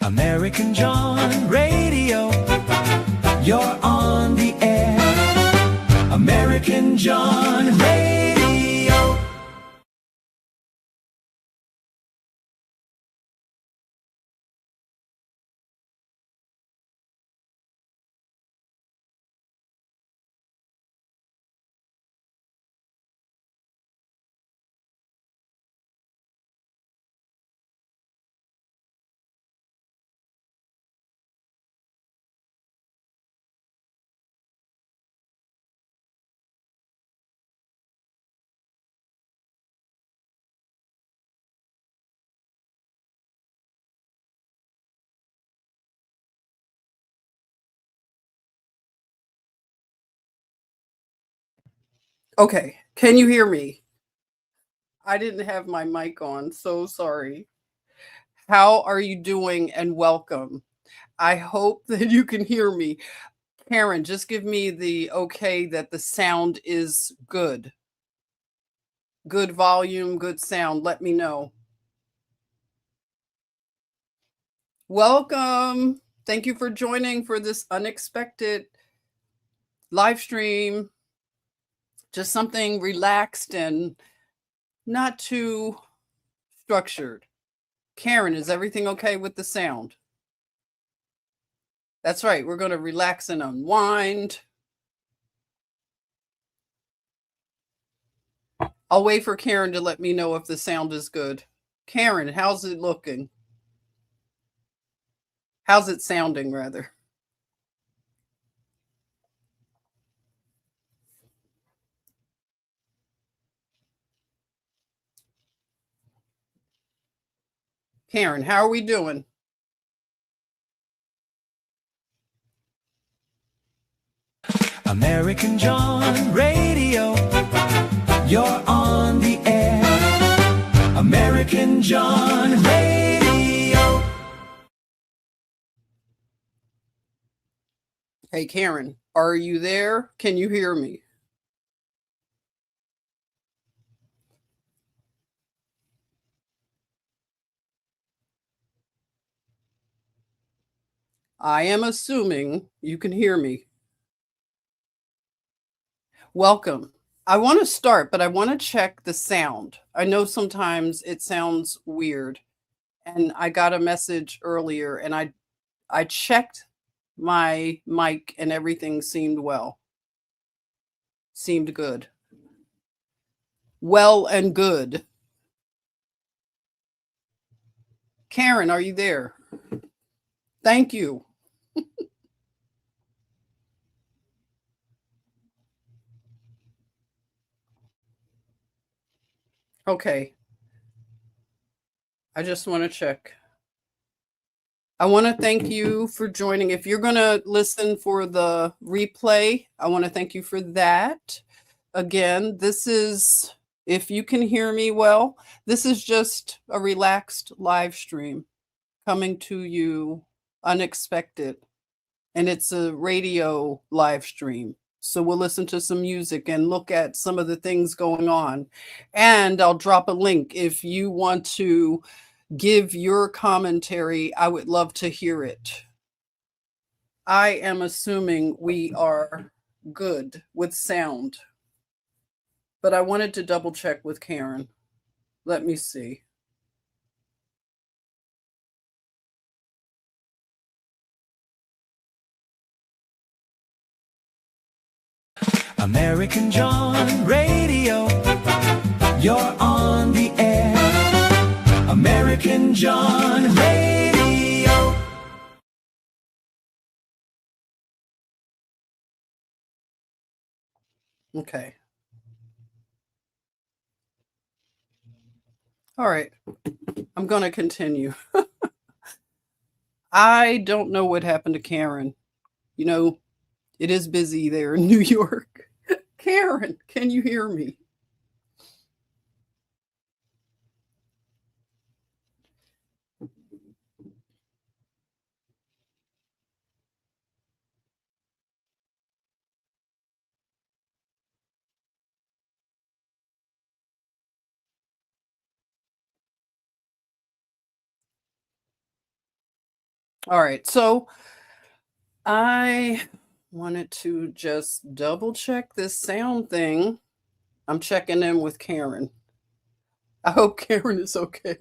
American Jawn Radio. You're on the air. American Jawn Radio. Okay, can you hear me? I didn't have my mic on, so sorry. How are you doing and welcome? I hope that you can hear me. Karen, just give me the okay that the sound is good. Good volume, good sound. Let me know. Welcome. Thank you for joining for this unexpected live stream. Just something relaxed and not too structured. Karen, is everything okay with the sound? That's right. We're going to relax and unwind. I'll wait for Karen to let me know if the sound is good. Karen, how's it looking? How's it sounding, rather? Karen, how are we doing? American Jawn Radio. You're on the air. American Jawn Radio. Hey, Karen, are you there? Can you hear me? I am assuming you can hear me. Welcome. I want to start, but I want to check the sound. I know sometimes it sounds weird. And I got a message earlier and I checked my mic and everything seemed well. Seemed good. Well and good. Karen, are you there? Thank you. Okay. I just want to check. I want to thank you for joining. If you're going to listen for the replay, I want to thank you for that. Again, this is, if you can hear me well, this is just a relaxed live stream coming to you unexpected. And it's a radio live stream. So we'll listen to some music and look at some of the things going on. And I'll drop a link if you want to give your commentary. I would love to hear it. I am assuming we are good with sound. But I wanted to double check with Karen. Let me see. American Jawn Radio. You're on the air. American Jawn Radio. Okay. All right. I'm going to continue. I don't know what happened to Karen. You know, it is busy there in New York. Karen, can you hear me? All right. So I wanted to just double check this sound thing. I'm checking in with Karen. I hope Karen is okay.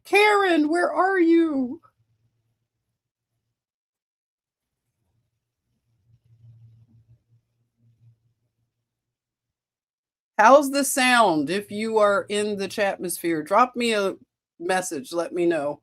Karen, where are you? How's the sound? If you are in the chatmosphere, drop me a message. Let me know.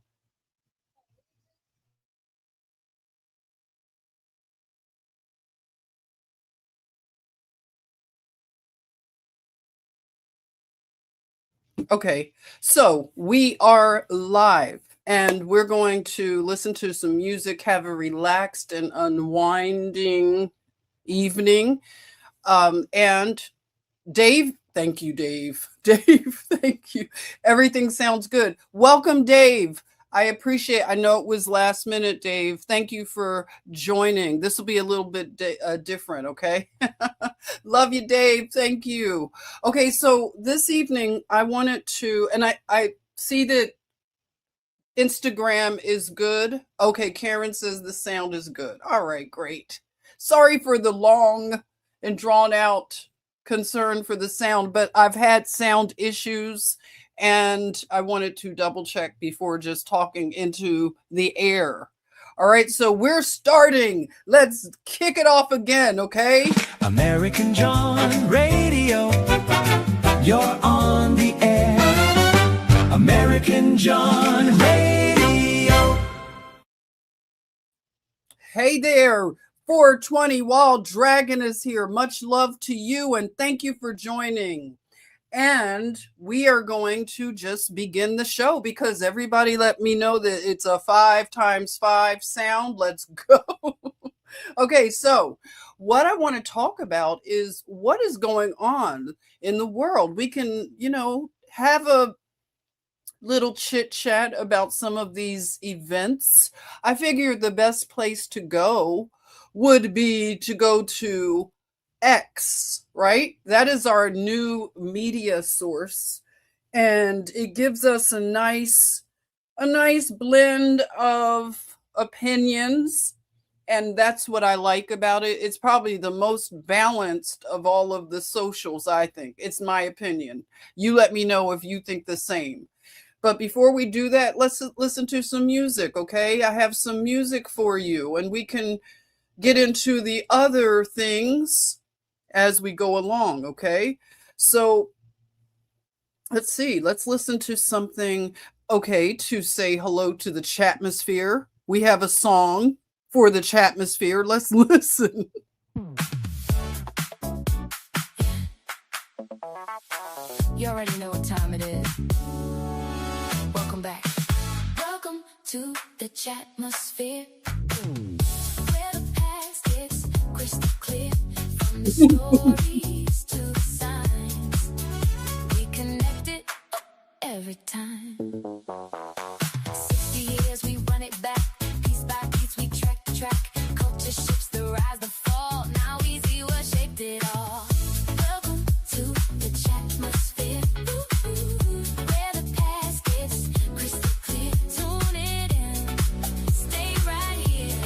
Okay, so we are live and we're going to listen to some music, have a relaxed and unwinding evening. And Dave, thank you, Dave. Dave, thank you. Everything sounds good. Welcome, Dave. I appreciate. I know it was last minute, Dave. Thank you for joining. This will be a little bit different, okay? Love you, Dave. Thank you. Okay, so this evening I wanted to, and I see that Instagram is good. Okay, Karen says the sound is good. All right, great. Sorry for the long and drawn out concern for the sound, but I've had sound issues and I wanted to double check before just talking into the air. All right, so we're starting. Let's kick it off again, okay? American Jawn Radio. You're on the air. American Jawn Radio. Hey there, 420 Wild Dragon is here. Much love to you and thank you for joining. And we are going to just begin the show because everybody let me know that it's a 5x5 sound. Let's go. Okay, so what I want to talk about is what is going on in the world. We can, have a little chit chat about some of these events. I figured the best place to go would be to go to X, right? That is our new media source. And it gives us a nice blend of opinions. And that's what I like about it. It's probably the most balanced of all of the socials, I think. It's my opinion. You let me know if you think the same. But before we do that, let's listen to some music, okay? I have some music for you, and we can get into the other things as we go along, okay? So let's see. Let's listen to something, okay, to say hello to the chatmosphere. We have a song for the chatmosphere. Let's listen. You already know what time it is. Welcome back. Welcome to the chatmosphere, where the past gets crystal clear. From the stories to the signs, we connect it every time. 60 years we run it back, piece by piece we track the track. Culture shifts, the rise, the fall. Now we see what shaped it all. Welcome to the chatmosphere, where the past gets crystal clear. Tune it in, stay right here.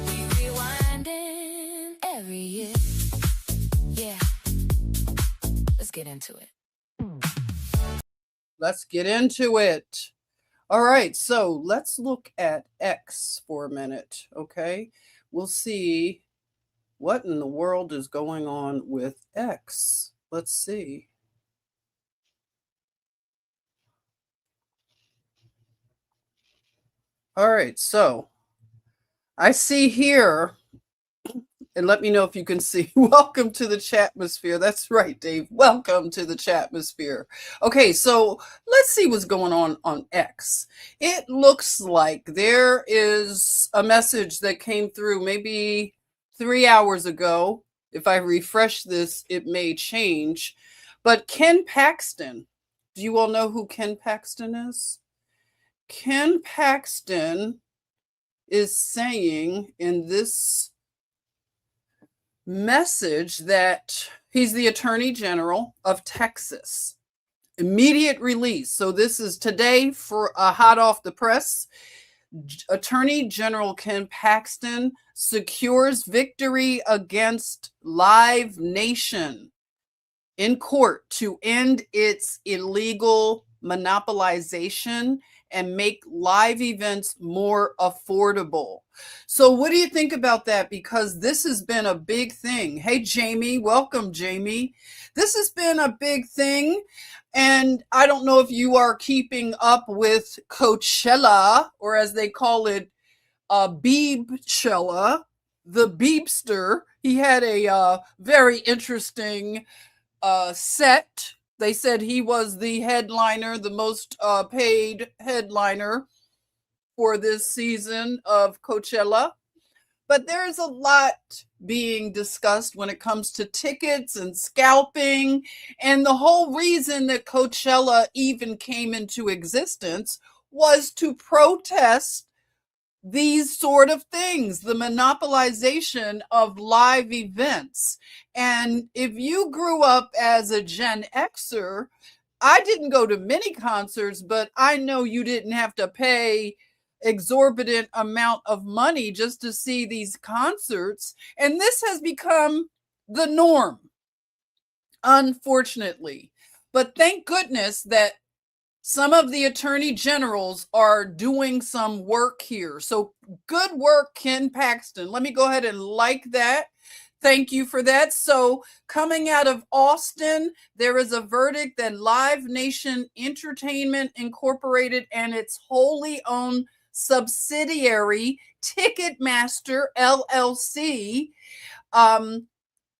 We rewinding every year. Yeah, let's get into it. Let's get into it. All right, so let's look at X for a minute, okay? We'll see what in the world is going on with X. Let's see. All right, so I see here, and let me know if you can see. Welcome to the chatmosphere. That's right, Dave. Welcome to the chatmosphere. Okay, so let's see what's going on X. It looks like there is a message that came through maybe 3 hours ago. If I refresh this, it may change. But Ken Paxton, do you all know who Ken Paxton is? Ken Paxton is saying in this message that he's the Attorney General of Texas. Immediate release. So this is today for hot off the press. Attorney General Ken Paxton secures victory against Live Nation in court to end its illegal monopolization and make live events more affordable. So what do you think about that? Because this has been a big thing. Hey, Jamie, welcome, Jamie. This has been a big thing. And I don't know if you are keeping up with Coachella, or as they call it, Beebchella, the Beebster. He had a very interesting set. They said he was the headliner, the most paid headliner for this season of Coachella. But there's a lot being discussed when it comes to tickets and scalping. And the whole reason that Coachella even came into existence was to protest these sort of things, the monopolization of live events. And if you grew up as a Gen Xer, I didn't go to many concerts, but I know you didn't have to pay exorbitant amount of money just to see these concerts. And this has become the norm, unfortunately. But thank goodness that some of the attorney generals are doing some work here. So good work, Ken Paxton. Let me go ahead and like that. Thank you for that. So coming out of Austin, there is a verdict that Live Nation Entertainment Incorporated and its wholly owned subsidiary Ticketmaster LLC,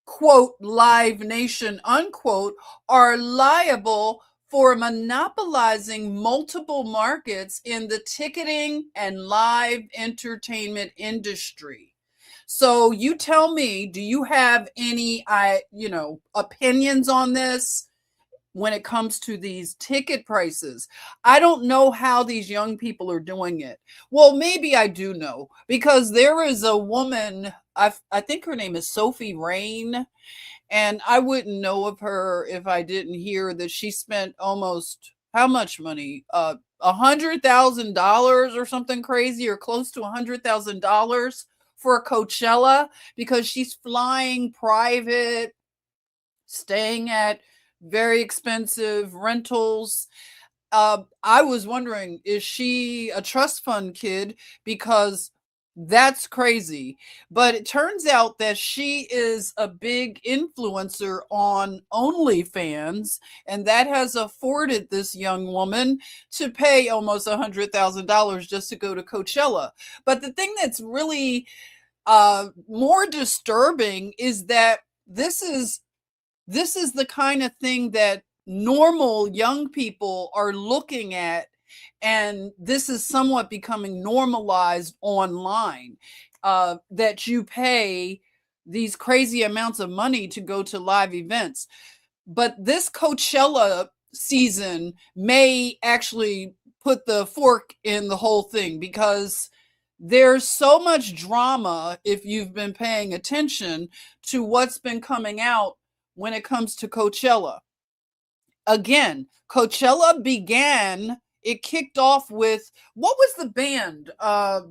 quote, Live Nation, unquote, are liable for monopolizing multiple markets in the ticketing and live entertainment industry. So you tell me, do you have any, opinions on this when it comes to these ticket prices? I don't know how these young people are doing it. Well, maybe I do know, because there is a woman, I think her name is Sophie Rain, and I wouldn't know of her if I didn't hear that she spent almost, how much money? $100,000 or something crazy, or close to $100,000 for Coachella, because she's flying private, staying at very expensive rentals. I was wondering, is she a trust fund kid? Because that's crazy. But it turns out that she is a big influencer on OnlyFans, and that has afforded this young woman to pay almost $100,000 just to go to Coachella. But the thing that's really more disturbing is that this is the kind of thing that normal young people are looking at, and this is somewhat becoming normalized online, that you pay these crazy amounts of money to go to live events. But this Coachella season may actually put the fork in the whole thing, because there's so much drama, if you've been paying attention to what's been coming out when it comes to Coachella. Again, Coachella it kicked off with, what was the band?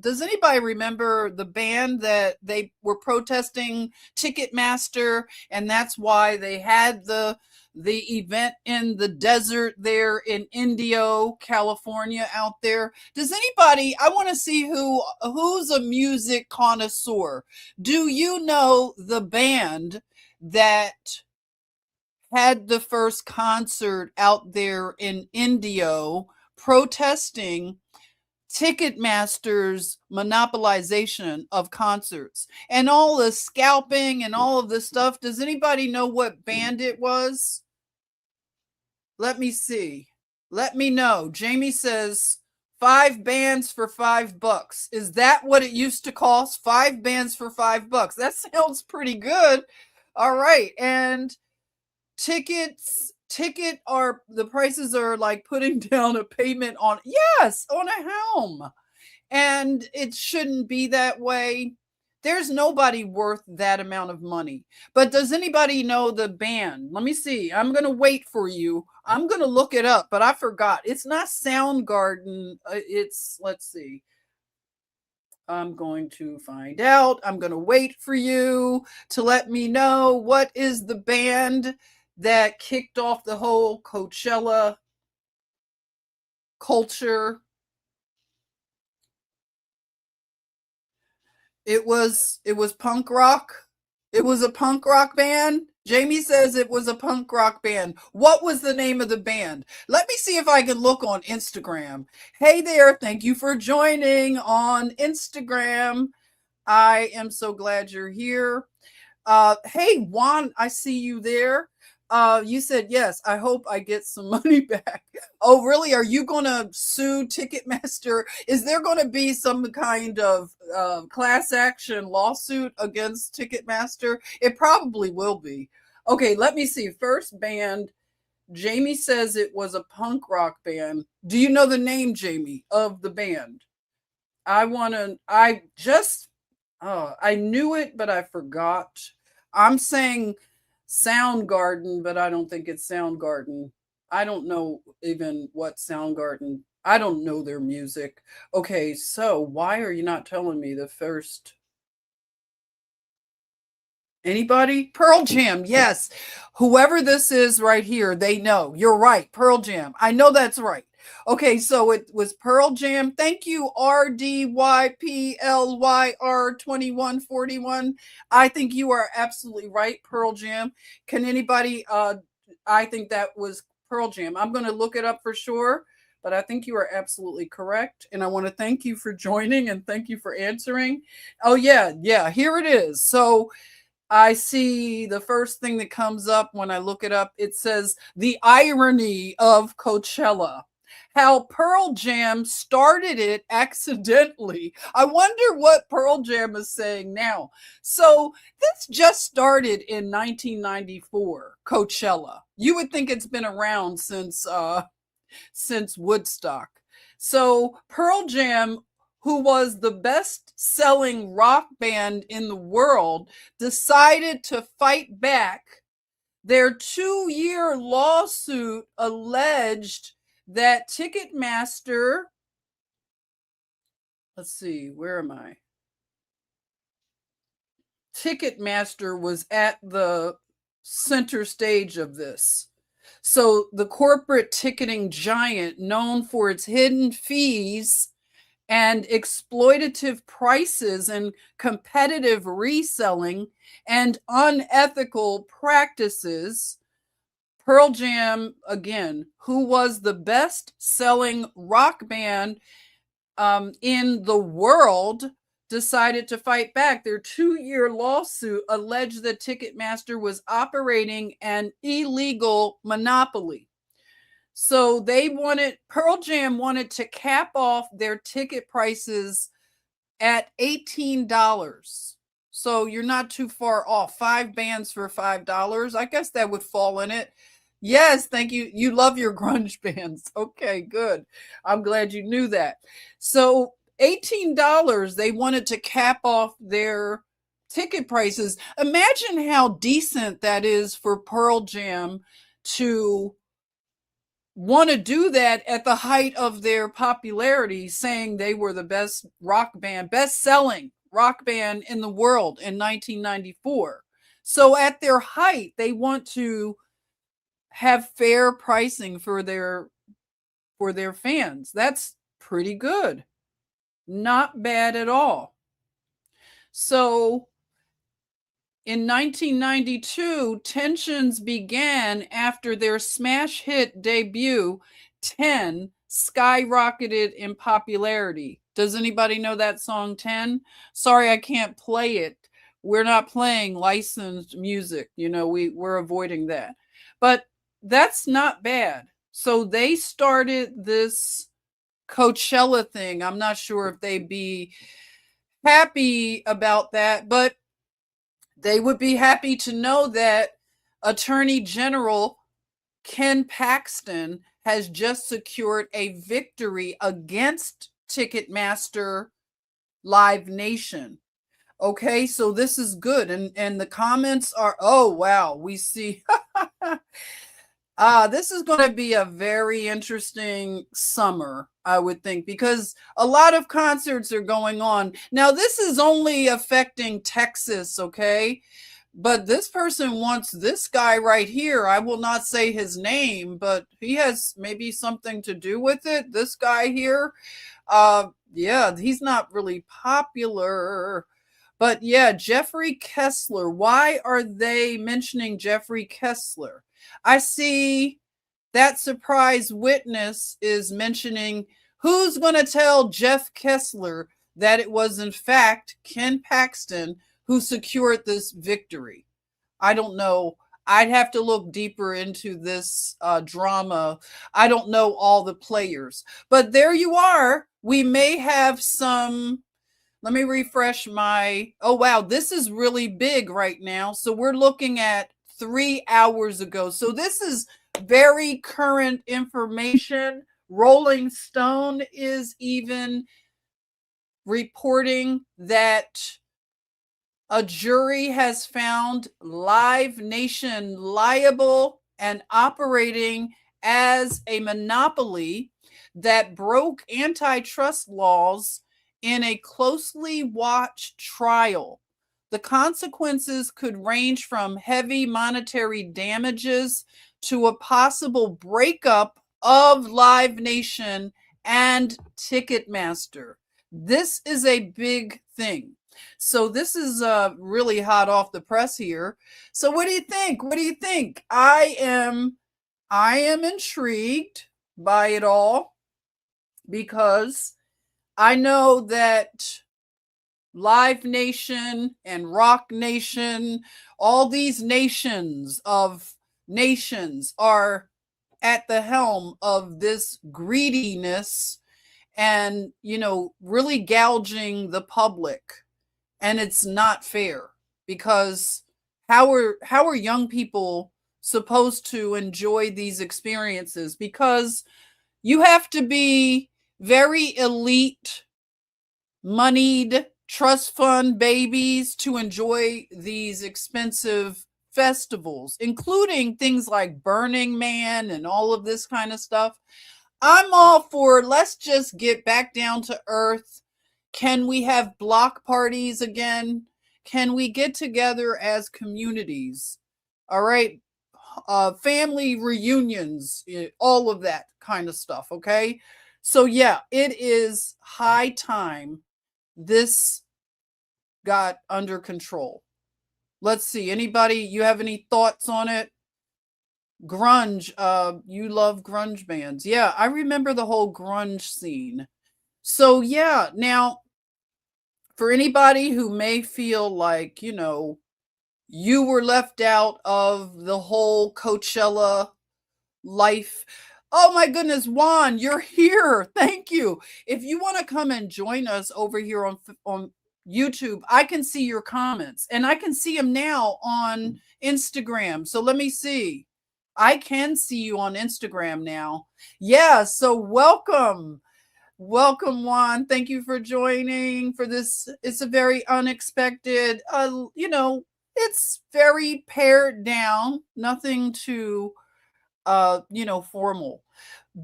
Does anybody remember the band that they were protesting Ticketmaster, and that's why they had the event in the desert there in Indio, California, out there? Does anybody, I want to see who's a music connoisseur. Do you know the band that had the first concert out there in Indio protesting Ticketmaster's monopolization of concerts and all the scalping and all of this stuff? Does anybody know what band it was? Let me see. Let me know. Jamie says 5 bands for $5. Is that what it used to cost? 5 bands for $5. That sounds pretty good. All right. And the prices are like putting down a payment on a home. And it shouldn't be that way. There's nobody worth that amount of money. But does anybody know the band? Let me see. I'm going to wait for you. I'm going to look it up, but I forgot. It's not Soundgarden. Let's see. I'm going to find out. I'm going to wait for you to let me know what is the band that kicked off the whole Coachella culture. It was punk rock. It was a punk rock band. Jamie says it was a punk rock band. What was the name of the band? Let me see if I can look on Instagram. Hey there, thank you for joining on Instagram. I am so glad you're here. Hey, Juan, I see you there. You said, yes, I hope I get some money back. Oh, really? Are you going to sue Ticketmaster? Is there going to be some kind of class action lawsuit against Ticketmaster? It probably will be. Okay, let me see. First band, Jamie says it was a punk rock band. Do you know the name, Jamie, of the band? I knew it, but I forgot. I'm saying Soundgarden, but I don't think it's Soundgarden. I don't know even what Soundgarden. I don't know their music. Okay, so why are you not telling me the first? Anybody? Pearl Jam, yes. Whoever this is right here, they know. You're right, Pearl Jam. I know that's right. Okay, so it was Pearl Jam. Thank you, RDYPLYR2141. I think you are absolutely right, Pearl Jam. Can anybody, I think that was Pearl Jam. I'm going to look it up for sure, but I think you are absolutely correct. And I want to thank you for joining and thank you for answering. Oh, yeah, here it is. So I see the first thing that comes up when I look it up. It says the irony of Coachella. How Pearl Jam started it accidentally. I wonder what Pearl Jam is saying now. So this just started in 1994, Coachella. You would think it's been around since Woodstock. So Pearl Jam, who was the best-selling rock band in the world, decided to fight back. Their 2-year lawsuit alleged that Ticketmaster, let's see, where am I? Ticketmaster was at the center stage of this. So the corporate ticketing giant, known for its hidden fees and exploitative prices and competitive reselling and unethical practices, Pearl Jam, again, who was the best-selling rock band in the world, decided to fight back. Their 2-year lawsuit alleged that Ticketmaster was operating an illegal monopoly. So Pearl Jam wanted to cap off their ticket prices at $18. So you're not too far off. 5 bands for $5. I guess that would fall in it. Yes, thank you. You love your grunge bands. Okay, good. I'm glad you knew that. So $18, they wanted to cap off their ticket prices. Imagine how decent that is for Pearl Jam to want to do that at the height of their popularity, saying they were the best selling rock band in the world in 1994. So at their height, they want to have fair pricing for their fans. That's pretty good. Not bad at all. So in 1992, tensions began after their smash hit debut, 10, skyrocketed in popularity. Does anybody know that song, 10? Sorry, I can't play it. We're not playing licensed music. We're avoiding that. But that's not bad. So they started this Coachella thing. I'm not sure if they'd be happy about that, but they would be happy to know that Attorney General Ken Paxton has just secured a victory against Ticketmaster Live Nation. Okay, so this is good. And the comments are, oh, wow, we see This is going to be a very interesting summer, I would think, because a lot of concerts are going on. Now, this is only affecting Texas, okay? But this person wants this guy right here. I will not say his name, but he has maybe something to do with it. This guy here. Yeah, he's not really popular. But yeah, Jeffrey Kessler. Why are they mentioning Jeffrey Kessler? I see that surprise witness is mentioning who's going to tell Jeff Kessler that it was in fact Ken Paxton who secured this victory. I don't know. I'd have to look deeper into this drama. I don't know all the players, but there you are. We may have some. Let me refresh my. Oh, wow. This is really big right now. So we're looking at 3 hours ago. So this is very current information. Rolling Stone is even reporting that a jury has found Live Nation liable and operating as a monopoly that broke antitrust laws in a closely watched trial. The consequences could range from heavy monetary damages to a possible breakup of Live Nation and Ticketmaster. This is a big thing. So this is really hot off the press here. So what do you think? What do you think? I am intrigued by it all because I know that Live Nation and Rock Nation, all these nations of nations are at the helm of this greediness and, really gouging the public. And it's not fair because how are young people supposed to enjoy these experiences? Because you have to be very elite, moneyed, trust fund babies to enjoy these expensive festivals, including things like Burning Man and all of this kind of stuff. I'm all for let's just get back down to earth. Can we have block parties again? Can we get together as communities? All right. Family reunions, all of that kind of stuff. Okay. So, yeah, it is high time this got under control. Let's see. Anybody, you have any thoughts on it? Grunge. You love grunge bands. Yeah, I remember the whole grunge scene. So, yeah, now for anybody who may feel like, you were left out of the whole Coachella life. Oh my goodness, Juan, you're here. Thank you. If you want to come and join us over here on YouTube, I can see your comments and I can see them now on Instagram. So let me see. I can see you on Instagram now. Yeah, so welcome. Welcome, Juan. Thank you for joining for this. It's a very unexpected, it's very pared down, nothing too, formal.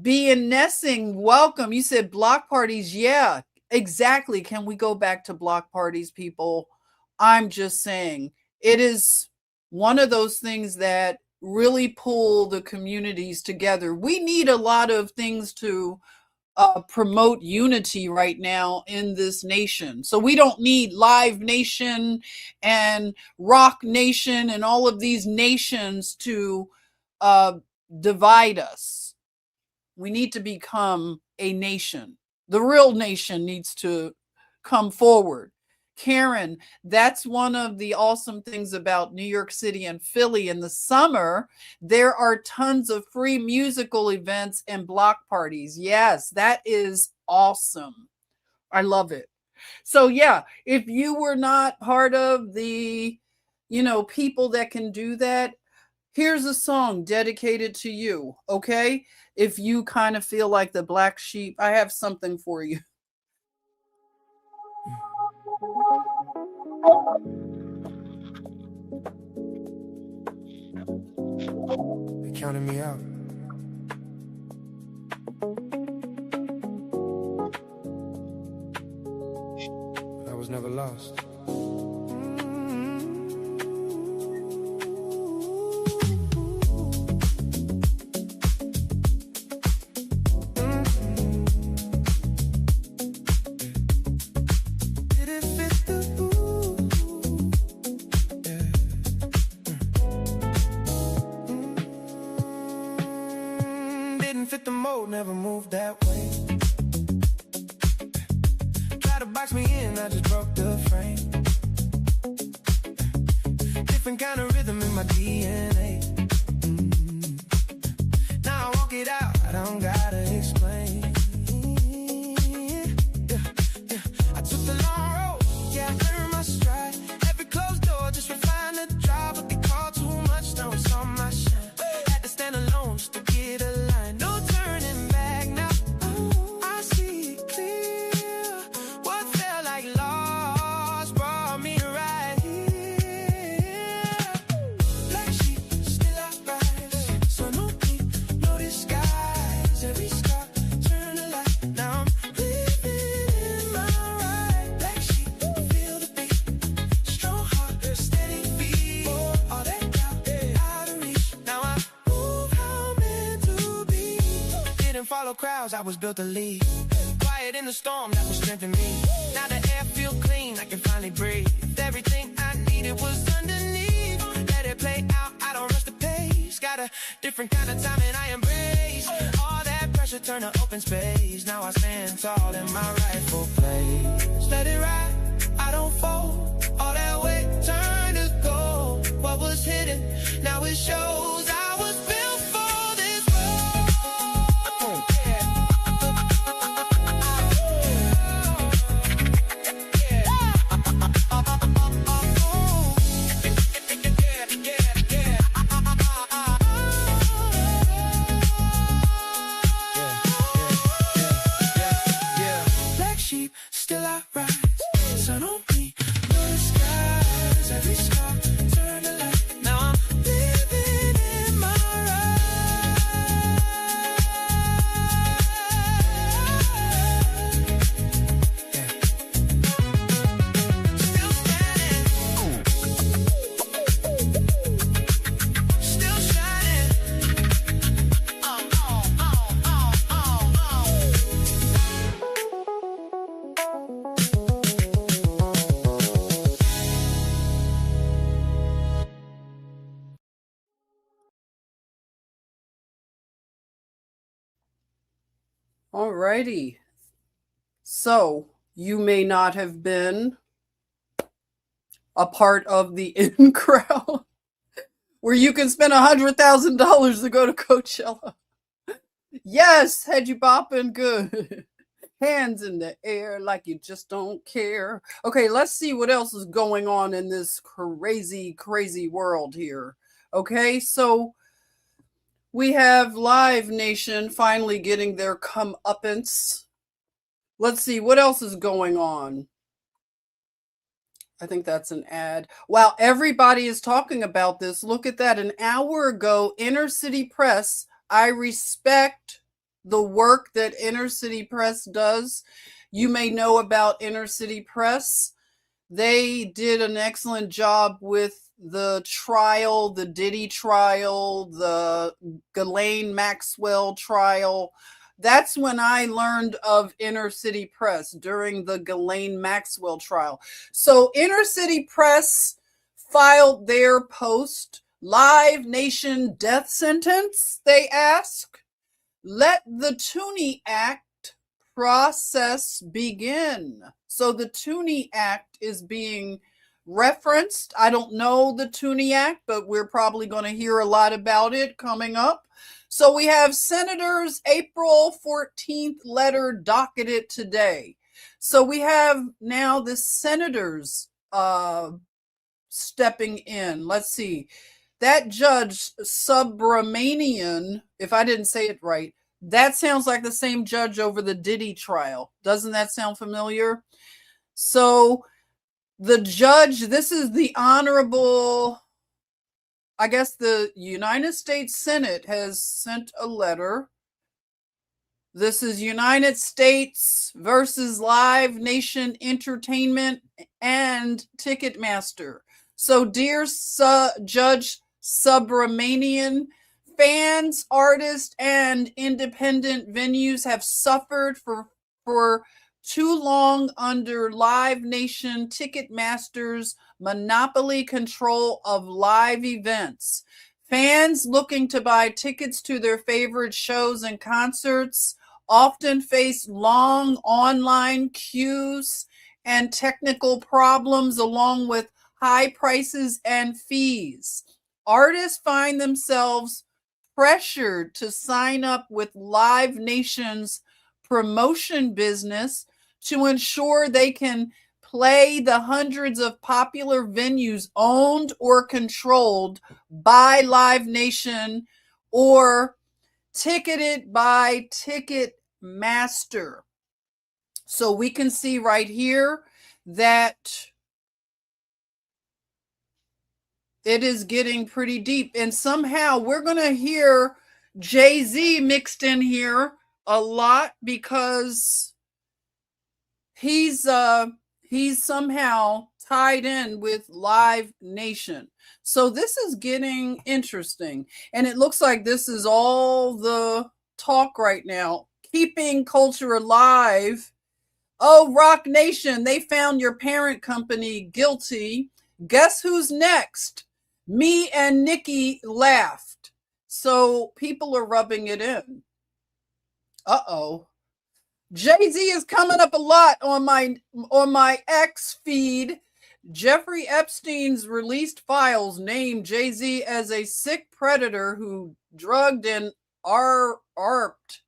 B and Nessing, welcome. You said block parties. Yeah, exactly. Can we go back to block parties, people? I'm just saying it is one of those things that really pull the communities together. We need a lot of things to promote unity right now in this nation. So we don't need Live Nation and Rock Nation and all of these nations to divide us. We need to become a nation. The real nation needs to come forward. Karen, that's one of the awesome things about New York City and Philly in the summer. There are tons of free musical events and block parties. Yes, that is awesome. I love it. So yeah, if you were not part of the, people that can do that, here's a song dedicated to you, okay? If you kind of feel like the black sheep, I have something for you. They counted me out. But I was never lost. Fit the mold, never moved that way. Try to box me in, I just broke the frame. Different kind of rhythm in my DNA. Now I walk it out, I don't gotta explain. I took the long road, yeah, I earned my stride. Every closed door just refined the drive. What they call too much, now it's on my shine. Had to stand alone just to get a line. No turning back now. I see clear. What felt like lost brought me right here. Black sheep, still I rise. So no deep, no disguise. Every scar turn to light. Now I'm living in my right. Black sheep, feel the beat. Strong heart, steady feet. All that doubt, out of reach. Now I move how I'm meant to be. Didn't follow crowds, I was built to lead. Quiet in the storm, that was strength in me. Now the air feel clean, I can finally breathe. Everything I needed was underneath. Let it play out, I don't rush the pace. Got a different kind of time and I embrace. All that pressure turn to open space. Now I stand tall in my rightful place. Let it ride, I don't fold. All that weight turned to gold. What was hidden, now it shows. I was built for this road. Black sheep, still I rise. Sun on me, no disguise. Every scar turn to light. Now I'm living in my right. Still standing, still shining. Alrighty. So you may not have been a part of the in crowd where you can spend $100,000 to go to Coachella. Yes, had you bopping good. Hands in the air like you just don't care. Okay, let's see what else is going on in this crazy, crazy world here. Okay, so we have Live Nation finally getting their comeuppance. Let's see what else is going on. I think that's an ad. Wow, everybody is talking about this. Look at that. An hour ago, Inner City Press. I respect the work that Inner City Press does. You may know about Inner City Press. They did an excellent job with the trial, the Diddy trial, the Ghislaine Maxwell trial. That's when I learned of Inner City Press, during the Ghislaine Maxwell trial. So Inner City Press filed their post, Live Nation death sentence, they ask. Let the Tooney Act process begin. So the Tooney Act is being referenced. I don't know the Tooney Act, but we're probably going to hear a lot about it coming up. So we have Senators' April 14th letter docketed today. So we have now the senators stepping in. Let's see. That Judge Subramanian, if I didn't say it right, that sounds like the same judge over the Diddy trial. Doesn't that sound familiar? So the judge, this is the Honorable I guess the United States Senate has sent a letter. This is United States versus Live Nation Entertainment and Ticketmaster. So, dear Judge Subramanian, fans, artists, and independent venues have suffered for too long under Live Nation Ticketmaster's monopoly control of live events. Fans looking to buy tickets to their favorite shows and concerts often face long online queues and technical problems, along with high prices and fees. Artists find themselves pressured to sign up with Live Nation's promotion business to ensure they can play the hundreds of popular venues owned or controlled by Live Nation or ticketed by Ticketmaster. So we can see right here that it is getting pretty deep. And somehow we're going to hear Jay-Z mixed in here a lot because he's somehow tied in with Live Nation. So this is getting interesting. And it looks like this is all the talk right now. Keeping culture alive. Oh, Rock Nation, they found your parent company guilty. Guess who's next? Me and Nikki laughed. So people are rubbing it in. Uh-oh. Jay-Z is coming up a lot on my X feed. Jeffrey Epstein's released files name Jay-Z as a sick predator who drugged and arped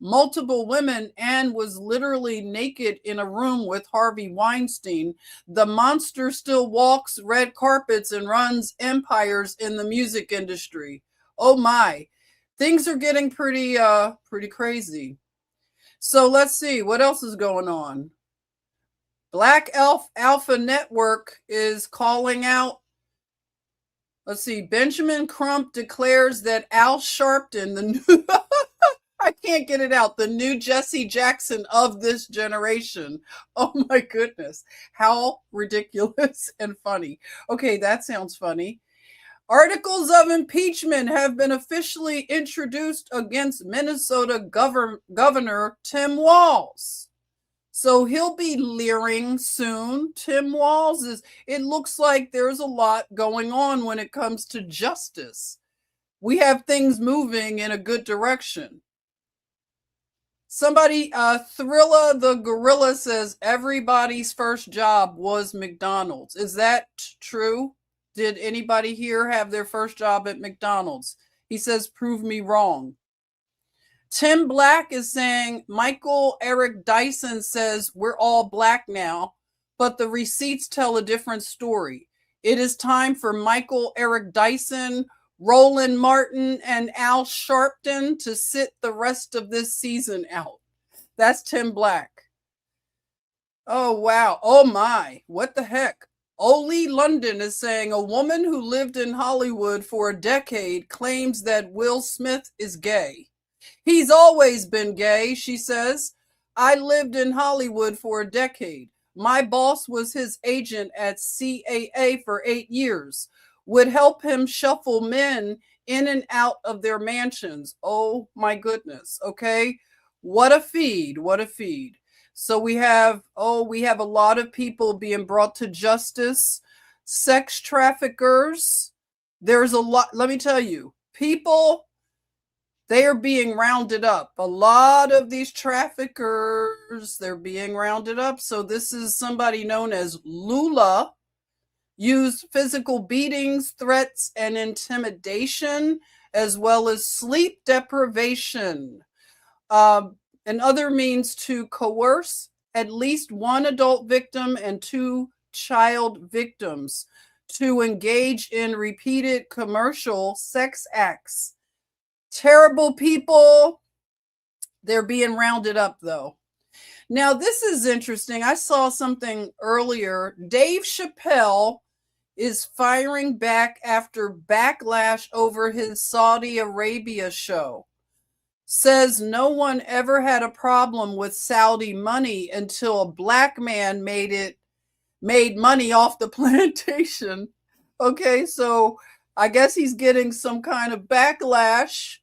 multiple women and was literally naked in a room with Harvey Weinstein. The monster still walks red carpets and runs empires in the music industry. Oh my. Things are getting pretty crazy. So let's see what else is going on. Black Alpha Network is calling out. Let's see. Benjamin Crump declares that Al Sharpton, the new I can't get it out, the new Jesse Jackson of this generation. Oh my goodness. How ridiculous and funny. Okay, that sounds funny. Articles of impeachment have been officially introduced against Minnesota Governor Tim Walz. So he'll be leering soon. Tim Walz it looks like there's a lot going on when it comes to justice. We have things moving in a good direction. Somebody, Thrilla the Gorilla says everybody's first job was McDonald's. Is that true? Did anybody here have their first job at McDonald's? He says, prove me wrong. Tim Black is saying, Michael Eric Dyson says, we're all black now, but the receipts tell a different story. It is time for Michael Eric Dyson, Roland Martin, and Al Sharpton to sit the rest of this season out. That's Tim Black. Oh, wow. Oh, my. What the heck? Oli London is saying a woman who lived in Hollywood for a decade claims that Will Smith is gay. He's always been gay, she says. I lived in Hollywood for a decade. My boss was his agent at CAA for 8 years. Would help him shuffle men in and out of their mansions. Oh my goodness. Okay. What a feed. What a feed. So we have a lot of people being brought to justice. Sex traffickers. There's a lot. Let me tell you, people, they are being rounded up. A lot of these traffickers, they're being rounded up. So this is somebody known as Lula. Used physical beatings, threats, and intimidation, as well as sleep deprivation and other means to coerce at least one adult victim and 2 child victims to engage in repeated commercial sex acts. Terrible people. They're being rounded up, though. Now, this is interesting. I saw something earlier. Dave Chappelle is firing back after backlash over his Saudi Arabia show. Says no one ever had a problem with Saudi money until a black man made money off the plantation. Okay, so I guess he's getting some kind of backlash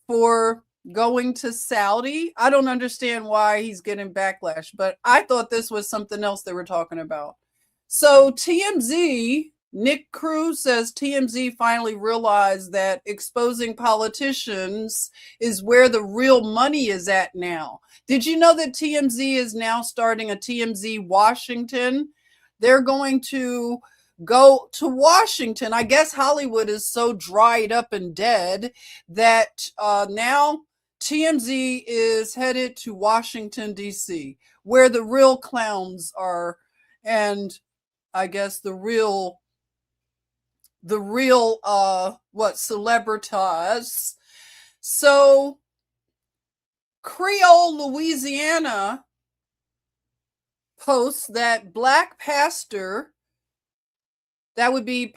for going to Saudi. I don't understand why he's getting backlash, but I thought this was something else they were talking about. So TMZ, Nick Cruz says TMZ finally realized that exposing politicians is where the real money is at now. Did you know that TMZ is now starting a TMZ Washington? They're going to go to Washington. I guess Hollywood is so dried up and dead that now TMZ is headed to Washington, D.C., where the real clowns are, and I guess the real celebritas. So Creole, Louisiana posts that black pastor, that would be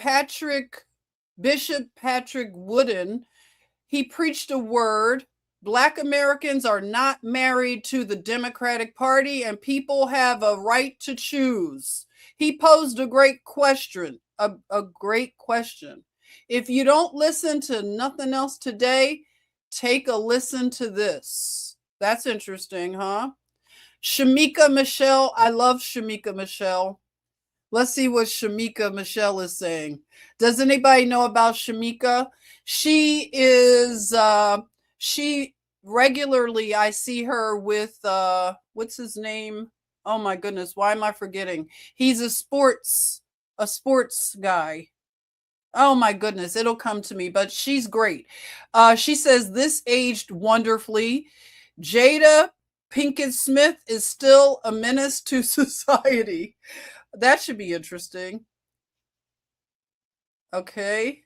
Bishop Patrick Wooden, he preached a word. Black Americans are not married to the Democratic Party and people have a right to choose. He posed a great question, a great question. If you don't listen to nothing else today, take a listen to this. That's interesting, huh? Shamika Michelle, I love Shamika Michelle. Let's see what Shamika Michelle is saying. Does anybody know about Shamika? She is, she regularly, I see her with, what's his name? Oh my goodness, why am I forgetting? He's a sports guy. Oh my goodness, it'll come to me, but she's great. She says, this aged wonderfully. Jada Pinkett Smith is still a menace to society. That should be interesting. Okay.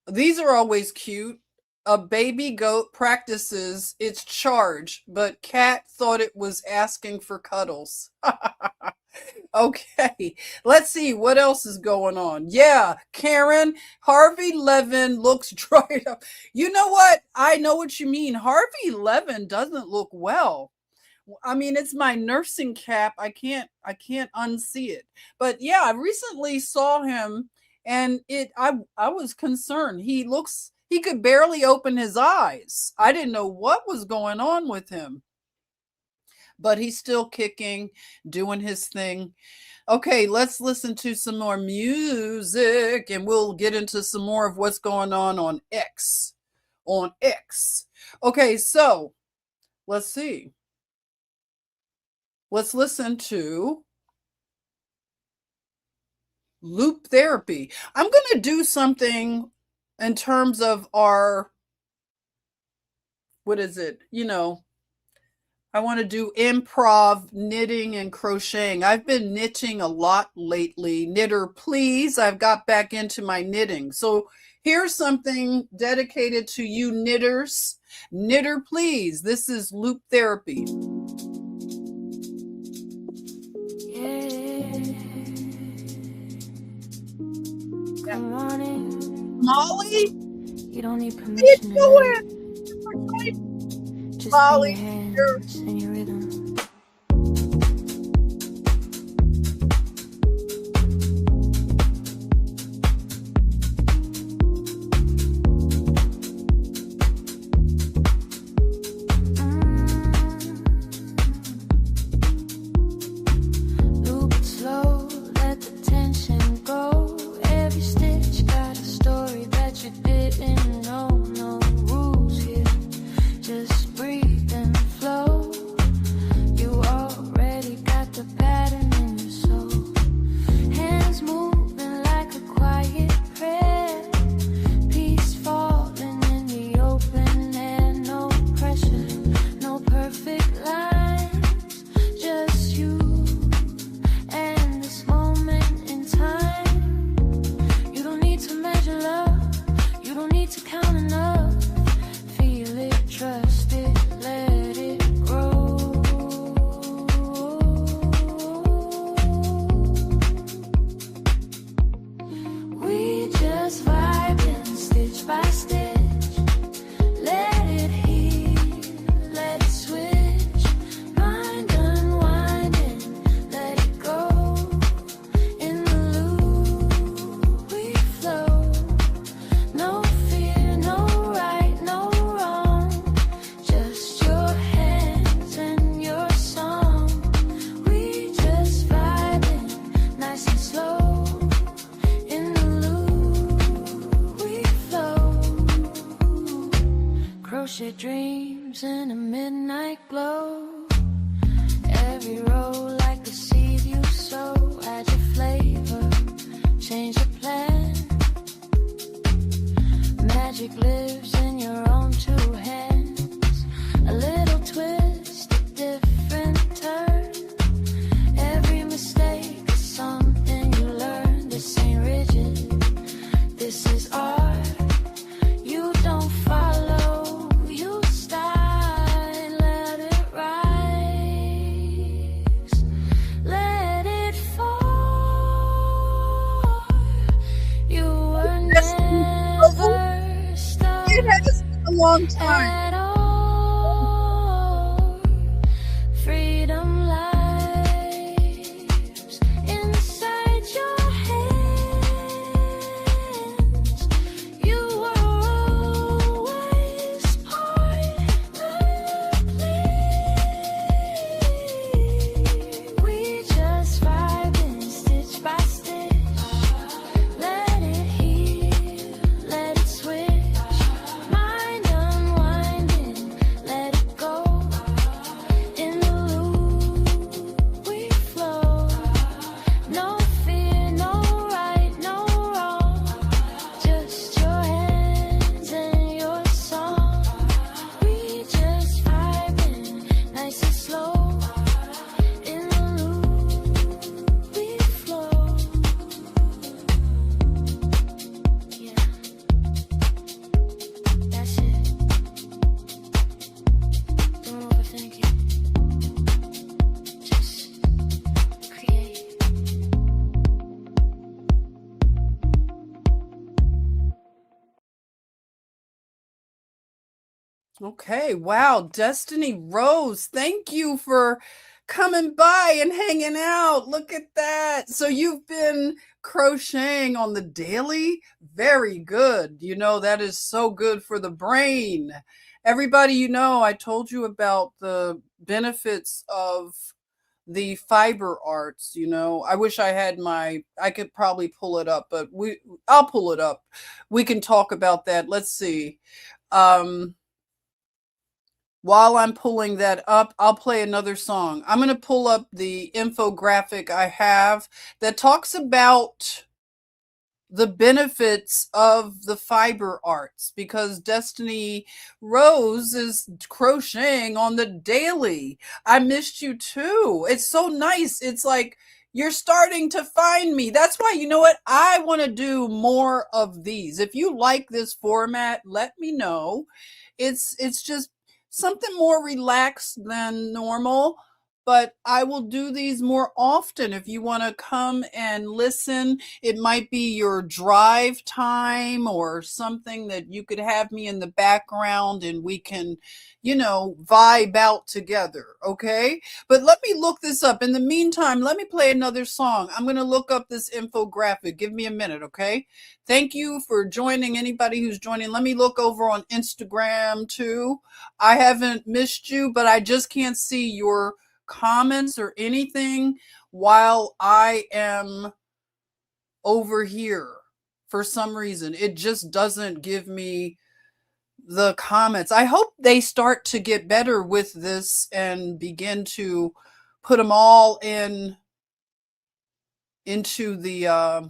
These are always cute. A baby goat practices its charge, but cat thought it was asking for cuddles. Okay, let's see what else is going on. Yeah, Karen, Harvey Levin looks dried up. You know what? I know what you mean. Harvey Levin doesn't look well. I mean, it's my nursing cap. I can't unsee it. But yeah, I recently saw him and I was concerned. He could barely open his eyes. I didn't know what was going on with him. But he's still kicking, doing his thing. Okay, let's listen to some more music and we'll get into some more of what's going on X. On X. Okay, so let's see. Let's listen to loop therapy. I'm going to do something in terms of our, what is it? You know, I want to do improv knitting and crocheting. I've been knitting a lot lately. Knitter, please. I've got back into my knitting. So here's something dedicated to you knitters. Knitter, please. This is loop therapy. Come on in. Molly? You don't need permission. What are you doing? Just Molly, bring your hands and your rhythm. Loop it slow, let the tension go. Every stitch got a story that you didn't know. No rules here, just breathe and flow. long time. at all. Freedom lies inside your hands. You were always part of me. We just vibing stitch by stitch. Let it heal, let it switch. Mind unwinding, let it go. In the loop we flow. No fear, no right, no wrong. Just your hands and your song. We just vibing, nice and slow. In the loop we flow. Yeah, that's it. Don't overthink it. Just create. Okay, wow, Destiny Rose, thank you for coming by and hanging out. Look at that. So you've been crocheting on the daily? Very good. You know, that is so good for the brain. Everybody, you know, I told you about the benefits of the fiber arts, you know. I wish I had I could probably pull it up, but I'll pull it up. We can talk about that. Let's see. While I'm pulling that up, I'll play another song. I'm going to pull up the infographic I have that talks about the benefits of the fiber arts, because Destiny Rose is crocheting on the daily. I missed you too. It's so nice. It's like you're starting to find me. That's why, you know what? I want to do more of these. If you like this format, let me know. It's just something more relaxed than normal, but I will do these more often. If you want to come and listen, it might be your drive time or something that you could have me in the background and we can, you know, vibe out together. Okay. But let me look this up. In the meantime, let me play another song. I'm going to look up this infographic. Give me a minute. Okay. Thank you for joining. Anybody who's joining, let me look over on Instagram too. I haven't missed you, but I just can't see your comments or anything while I am over here. For some reason, it just doesn't give me the comments. I hope they start to get better with this and begin to put them all into the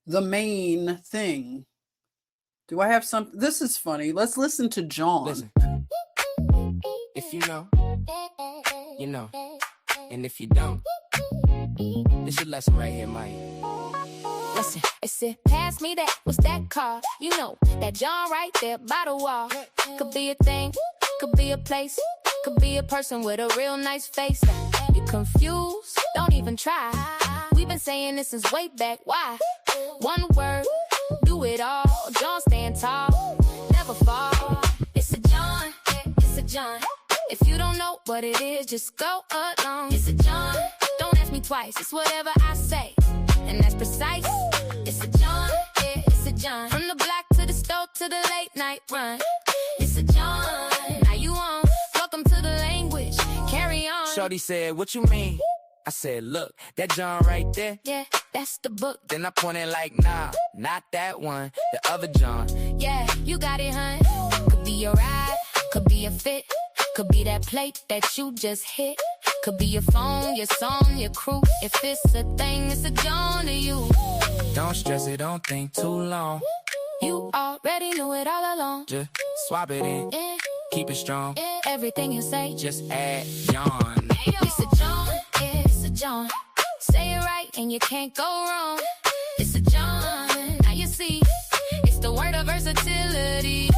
main thing. Do I have some? This is funny. Let's listen to Jawn. Listen, if you know, you know, and if you don't, this your lesson right here, Mike. Listen, it said, pass me that, what's that car? You know, that Jawn right there by the wall. Could be a thing, could be a place, could be a person with a real nice face. You confused, don't even try. We've been saying this since way back, why? One word, do it all. Jawn stand tall, never fall. It's a Jawn, it's a Jawn. If you don't know what it is, just go along. It's a Jawn, don't ask me twice, it's whatever I say. And that's precise. It's a Jawn, yeah, it's a Jawn. From the block to the store to the late night run. It's a Jawn, now you on. Welcome to the language, carry on. Shorty said, what you mean? I said, look, that Jawn right there. Yeah, that's the book. Then I pointed like, nah, not that one, the other Jawn. Yeah, you got it, hun. Could be a ride, could be a fit, could be that plate that you just hit. Could be your phone, your song, your crew. If it's a thing, it's a Jawn to you. Don't stress it, don't think too long. You already knew it all along. Just swap it in, Yeah, keep it strong. yeah, everything you say. Just add Jawn. It's a Jawn, yeah, it's a Jawn. Say it right and you can't go wrong. It's a Jawn, now you see. It's the word of versatility.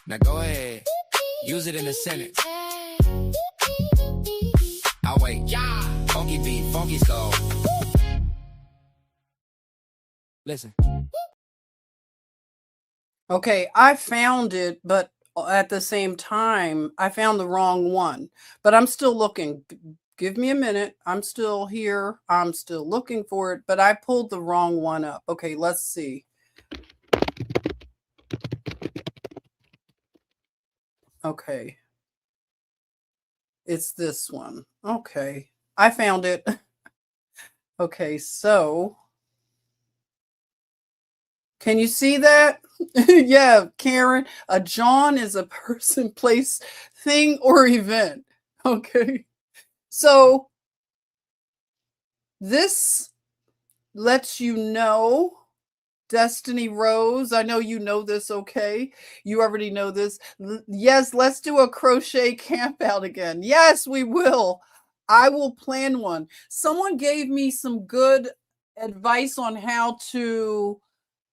Now go ahead, use it in a sentence. I'll wait. Funky beat, funky soul. Listen. Okay, I found it, but at the same time, I found the wrong one. But I'm still looking. Give me a minute. I'm still here. I'm still looking for it, but I pulled the wrong one up. Okay, let's see. Okay. It's this one. Okay. I found it. Okay, so can you see that? Yeah, Karen, a Jawn is a person, place, thing, or event. Okay. So this lets you know, Destiny Rose, I know you know this, okay? You already know this. Yes, let's do a crochet camp out again. Yes, we will. I will plan one. Someone gave me some good advice on how to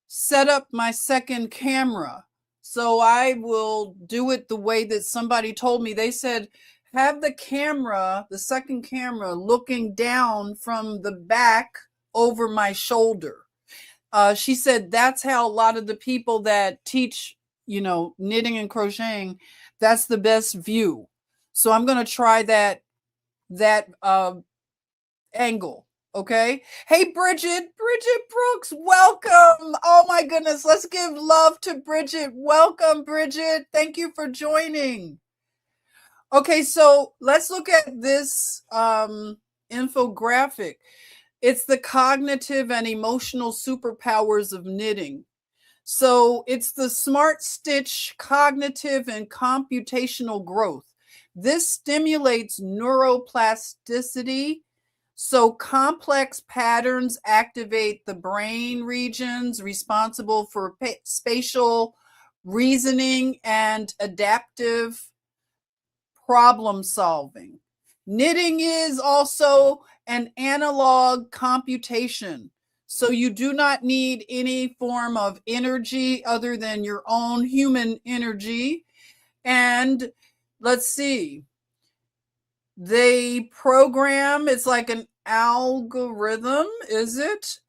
set up my second camera. So I will do it the way that somebody told me. They said, have the camera, the second camera, looking down from the back over my shoulder. She said that's how a lot of the people that teach, knitting and crocheting, that's the best view. So I'm going to try that angle. Okay. Hey, Bridget Brooks, welcome. Oh my goodness. Let's give love to Bridget. Welcome, Bridget. Thank you for joining. Okay. So let's look at this infographic. It's the cognitive and emotional superpowers of knitting. So it's the Smart Stitch cognitive and computational growth. This stimulates neuroplasticity. So complex patterns activate the brain regions responsible for spatial reasoning and adaptive problem solving. Knitting is also an analog computation. So you do not need any form of energy other than your own human energy. And let's see, they program, it's like an algorithm, is it?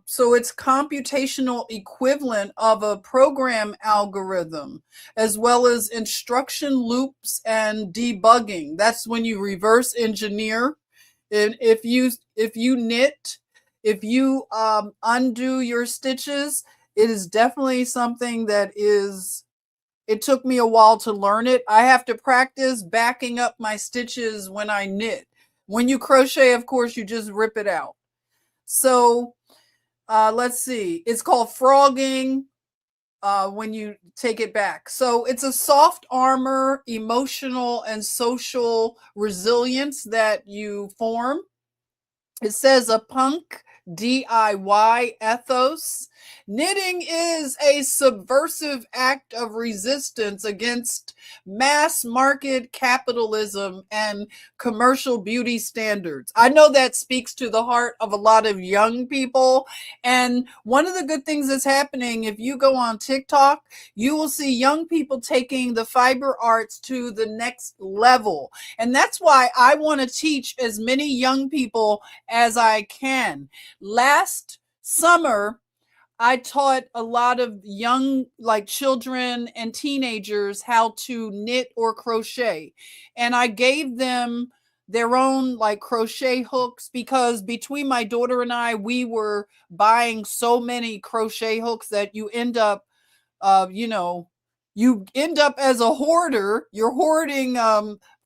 So it's computational equivalent of a program algorithm, as well as instruction loops and debugging. That's when you reverse engineer. And if you knit, if you undo your stitches, it is definitely something that is, it took me a while to learn it. I have to practice backing up my stitches when I knit. When you crochet, of course, you just rip it out. So let's see. It's called frogging when you take it back. So it's a soft armor, emotional and social resilience that you form. It says a punk DIY ethos. Knitting is a subversive act of resistance against mass market capitalism and commercial beauty standards. I know that speaks to the heart of a lot of young people. And one of the good things that's happening, if you go on TikTok, you will see young people taking the fiber arts to the next level. And that's why I want to teach as many young people as I can. Last summer, I taught a lot of young, like children and teenagers, how to knit or crochet. And I gave them their own like crochet hooks, because between my daughter and I, we were buying so many crochet hooks that you end up, you end up as a hoarder. You're hoarding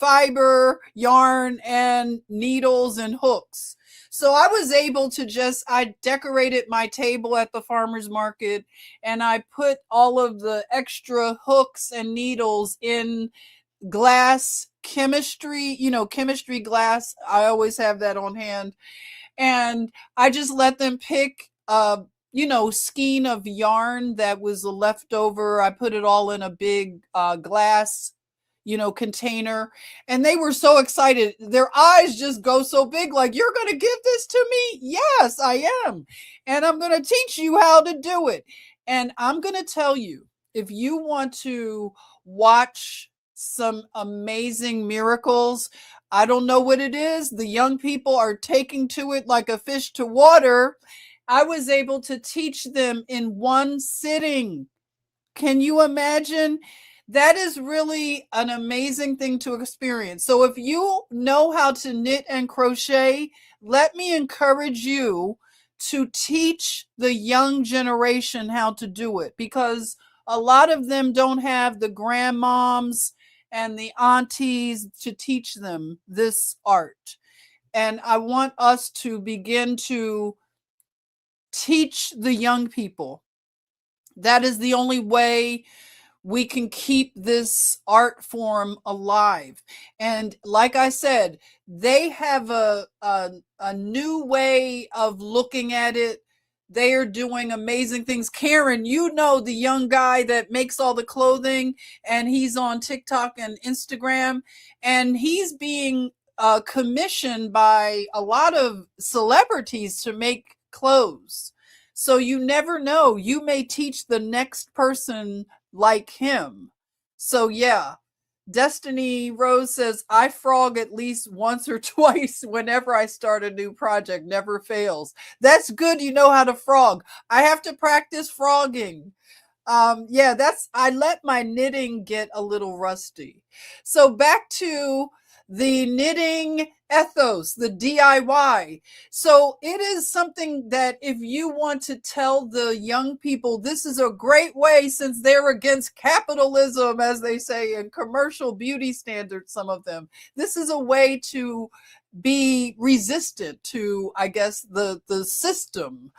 fiber, yarn, and needles and hooks. So I was able to I decorated my table at the farmer's market, and I put all of the extra hooks and needles in glass chemistry, chemistry glass. I always have that on hand. And I just let them pick skein of yarn that was a leftover. I put it all in a big glass container, and they were so excited. Their eyes just go so big, like, you're going to give this to me? Yes, I am. And I'm going to teach you how to do it. And I'm going to tell you, if you want to watch some amazing miracles, I don't know what it is. The young people are taking to it like a fish to water. I was able to teach them in one sitting. Can you imagine? That is really an amazing thing to experience. So if you know how to knit and crochet, let me encourage you to teach the young generation how to do it, because a lot of them don't have the grandmoms and the aunties to teach them this art. And I want us to begin to teach the young people. That is the only way we can keep this art form alive. And like I said, they have a new way of looking at it. They are doing amazing things. Karen, you know, the young guy that makes all the clothing, and he's on TikTok and Instagram, and he's being commissioned by a lot of celebrities to make clothes. So you never know. You may teach the next person like him. So yeah, Destiny Rose says, I frog at least once or twice whenever I start a new project, never fails. That's good. You know how to frog. I have to practice frogging. Yeah, I let my knitting get a little rusty. So back to the knitting ethos, the DIY. So it is something that if you want to tell the young people, this is a great way, since they're against capitalism, as they say, and commercial beauty standards, some of them, this is a way to be resistant to, I guess, the system.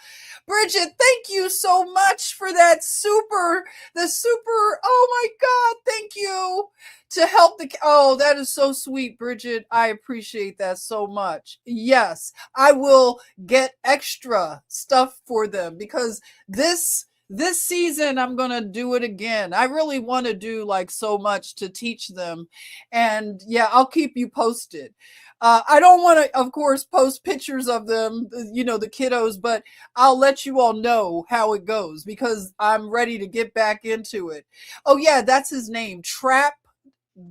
Bridget, thank you so much for that oh my God, thank you to help oh, that is so sweet, Bridget. I appreciate that so much. Yes, I will get extra stuff for them, because this season I'm going to do it again. I really want to do like so much to teach them. And yeah, I'll keep you posted. I don't want to, of course, post pictures of them, you know, the kiddos, but I'll let you all know how it goes, because I'm ready to get back into it. Oh yeah, that's his name. Trap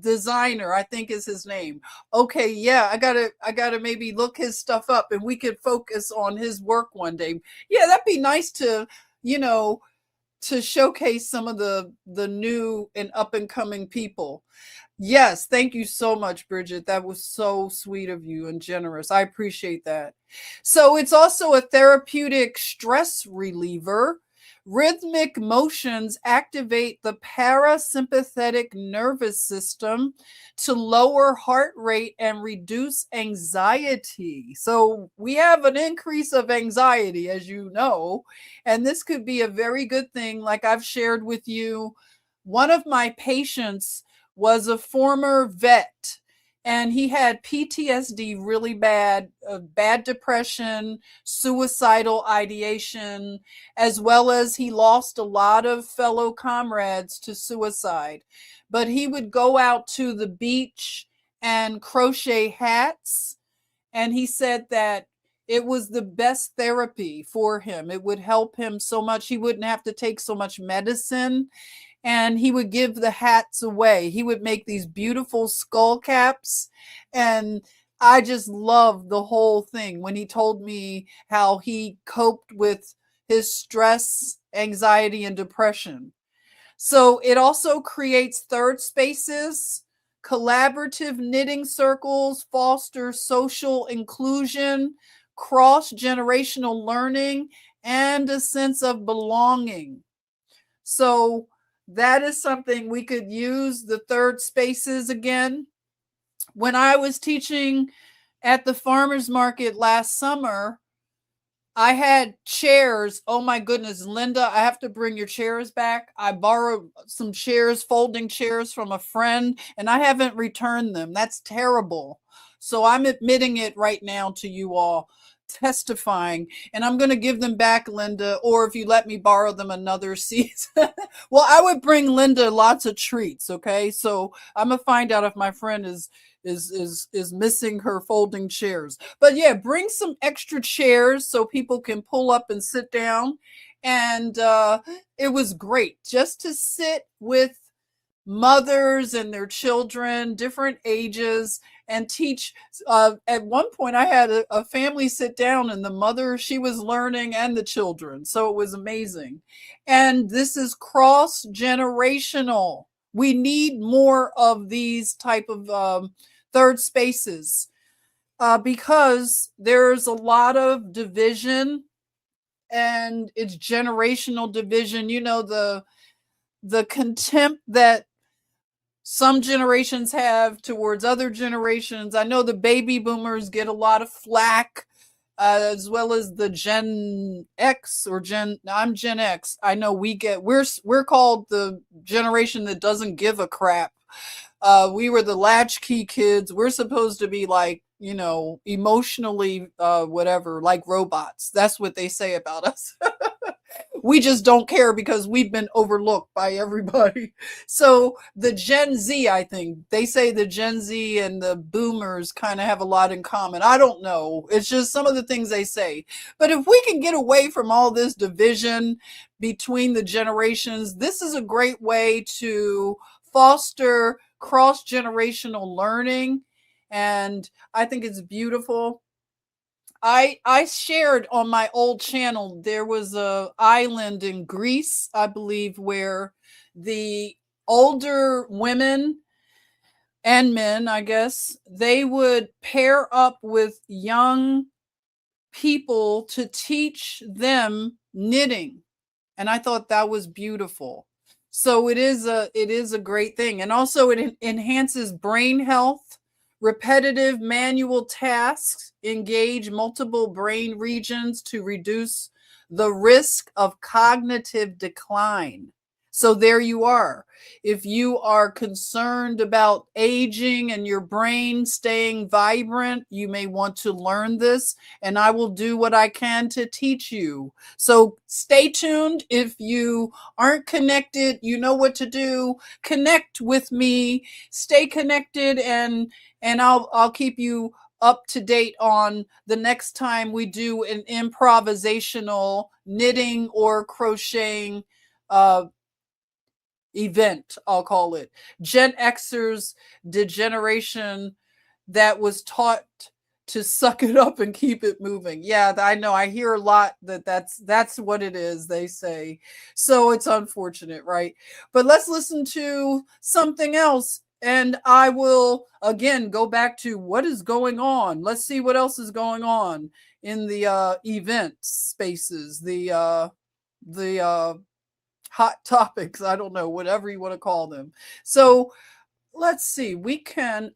Designer, I think is his name. Okay, yeah, I gotta maybe look his stuff up, and we could focus on his work one day. Yeah, that'd be nice to, you know, to showcase some of the new and up and coming people. Yes, thank you so much, Bridget. That was so sweet of you and generous. I appreciate that. So it's also a therapeutic stress reliever. Rhythmic motions activate the parasympathetic nervous system to lower heart rate and reduce anxiety. So we have an increase of anxiety, as you know, and this could be a very good thing. Like I've shared with you, one of my patients was a former vet, and he had PTSD really bad, bad depression, suicidal ideation, as well as he lost a lot of fellow comrades to suicide. But he would go out to the beach and crochet hats, and he said that it was the best therapy for him. It would help him so much. He wouldn't have to take so much medicine, and he would give the hats away. He would make these beautiful skull caps, and I just loved the whole thing when he told me how he coped with his stress, anxiety, and depression. So it also creates third spaces, collaborative knitting circles, foster social inclusion, cross-generational learning, and a sense of belonging. So that is something we could use, the third spaces again. When I was teaching at the farmer's market last summer, I had chairs. Oh my goodness, Linda, I have to bring your chairs back. I borrowed some chairs, folding chairs from a friend, and I haven't returned them. That's terrible. So I'm admitting it right now to you all, testifying, and I'm going to give them back, Linda, or if you let me borrow them another season. Well, I would bring Linda lots of treats. Okay. So I'm going to find out if my friend is missing her folding chairs. But yeah, bring some extra chairs so people can pull up and sit down. And it was great just to sit with mothers and their children, different ages, and teach. At one point, I had a family sit down, and the mother, she was learning, and the children. So it was amazing. And this is cross-generational. We need more of these type of third spaces because there's a lot of division, and it's generational division. You know, the contempt that some generations have towards other generations. I know the baby boomers get a lot of flack, as well as the Gen X or I'm Gen X. I know we're called the generation that doesn't give a crap. We were the latchkey kids. We're supposed to be like, you know, emotionally, whatever, like robots. That's what they say about us. We just don't care because we've been overlooked by everybody. So the Gen Z, I think they say the Gen Z and the boomers kind of have a lot in common. I don't know. It's just some of the things they say. But if we can get away from all this division between the generations, this is a great way to foster cross-generational learning. And I think it's beautiful. I shared on my old channel, there was a island in Greece, I believe, where the older women and men, I guess, they would pair up with young people to teach them knitting. And I thought that was beautiful. So it is a great thing. And also it enhances brain health. Repetitive manual tasks engage multiple brain regions to reduce the risk of cognitive decline. So there you are. If you are concerned about aging and your brain staying vibrant, you may want to learn this, and I will do what I can to teach you. So stay tuned. If you aren't connected, you know what to do. Connect with me. Stay connected, and I'll keep you up to date on the next time we do an improvisational knitting or crocheting event, I'll call it. Gen Xers, the generation that was taught to suck it up and keep it moving. Yeah, I know. I hear a lot that's what it is, they say. So it's unfortunate, right? But let's listen to something else. And I will, again, go back to what is going on. Let's see what else is going on in the event spaces, the hot topics. I don't know, whatever you want to call them. So let's see. We can,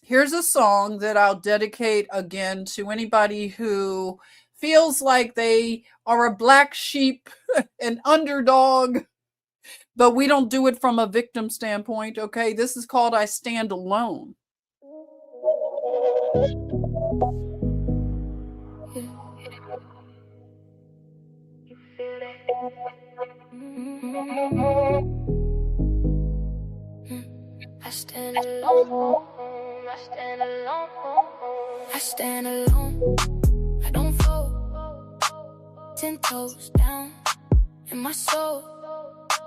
here's a song that I'll dedicate again to anybody who feels like they are a black sheep, an underdog. But we don't do it from a victim standpoint, okay? This is called I Stand Alone. I stand alone. I stand alone. I stand alone. I don't fold. 10 toes down in my soul.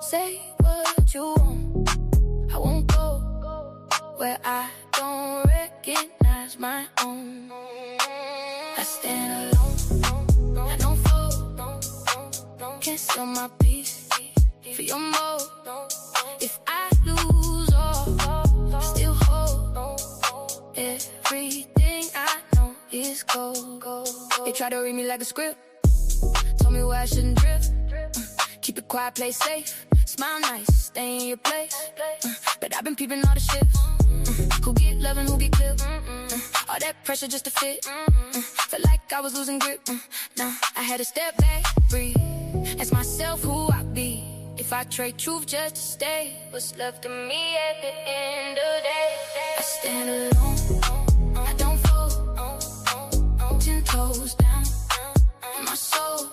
Say what you want. I won't go where I don't recognize my own. I stand alone. I don't fold. Can't sell my peace for your mode. If I lose all, still hold everything I know is gold. They try to read me like a script. Told me where I shouldn't drift. Keep it quiet, play safe. Smile nice, stay in your place. But I've been peeping all the shifts. Who get love and who get clipped. All that pressure just to fit. Felt like I was losing grip. Nah, I had to step back, breathe. Ask myself who I be. If I trade truth just to stay, what's left of me at the end of the day? I stand alone. I don't fold. 10 toes down in my soul.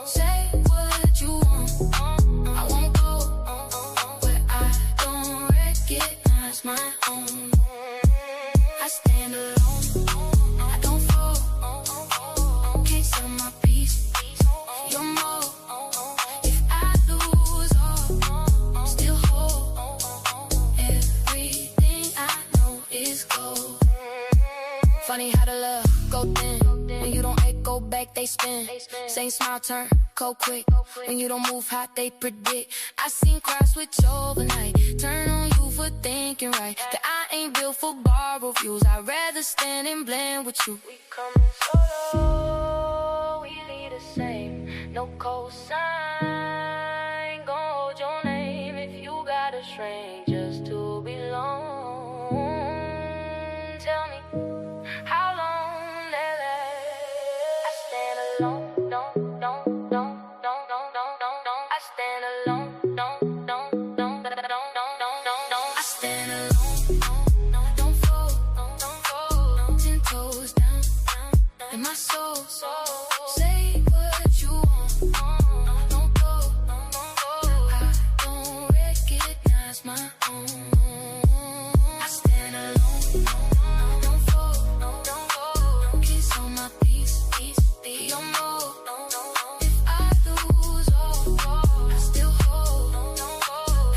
Say what you want. I won't go where I don't recognize my own. I stand alone. I don't fold. Can't sell my peace. Your mode. If I lose all, still back, they spin. Same smile turn, cold quick. When you don't move hot, they predict. I seen crowds switch overnight. Turn on you for thinking right. That I ain't built for borrowed views. I'd rather stand and blend with you. We coming solo, we lead the same. No cosign, gon' hold your name. If you got a strangers to belong, tell me how long they last. I stand alone, don't. I stand alone, don't. I stand alone, don't fold, 10 toes down, in my soul. Say what you want, don't go. I don't recognize my own. I stand alone, don't fold, kiss on my peace, be your mode. If I lose all, I still hold.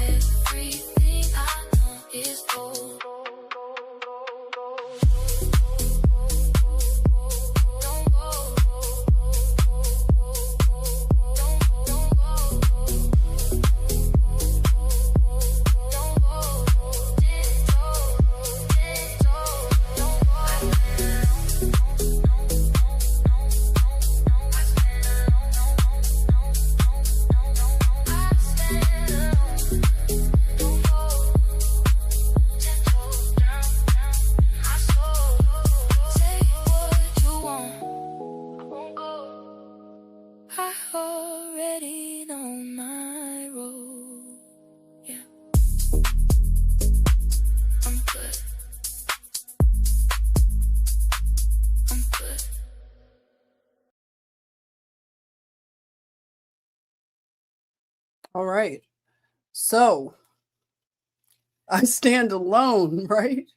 Everything I know is gold. I already know my role. Yeah, I'm good. I'm good. All right. So I stand alone, right?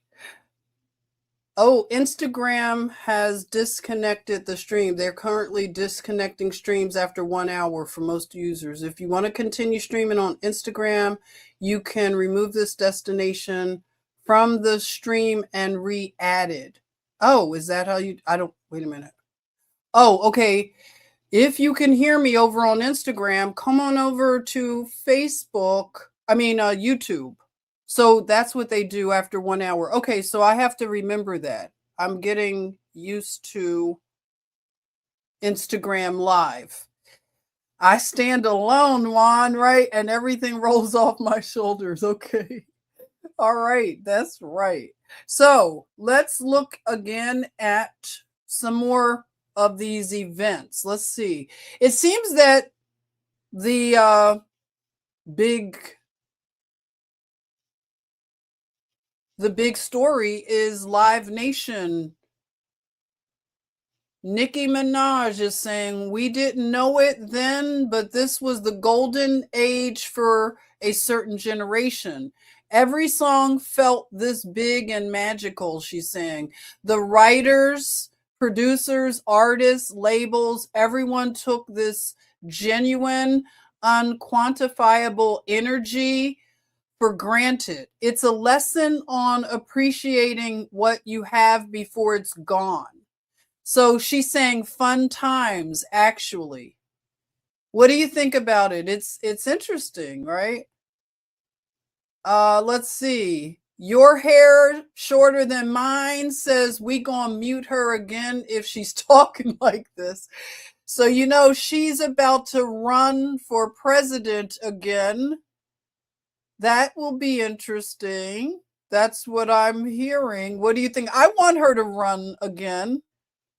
Oh, Instagram has disconnected the stream. They're currently disconnecting streams after 1 hour for most users. If you want to continue streaming on Instagram, you can remove this destination from the stream and re-add it. Oh, is that how you, wait a minute. Oh, okay. If you can hear me over on Instagram, come on over to YouTube. So that's what they do after 1 hour. Okay, so I have to remember that. I'm getting used to Instagram Live. I stand alone, Juan, right? And everything rolls off my shoulders. Okay. All right, that's right. So let's look again at some more of these events. Let's see. It seems that the big story is Live Nation. Nicki Minaj is saying, we didn't know it then, but this was the golden age for a certain generation. Every song felt this big and magical, she's saying. The writers, producers, artists, labels, everyone took this genuine, unquantifiable energy for granted. It's a lesson on appreciating what you have before it's gone. So she's saying fun times, actually. What do you think about it? It's interesting, right? Let's see. Your hair shorter than mine says we gonna mute her again if she's talking like this. So, you know, she's about to run for president again. That will be interesting. That's what I'm hearing. What do you think? I want her to run again.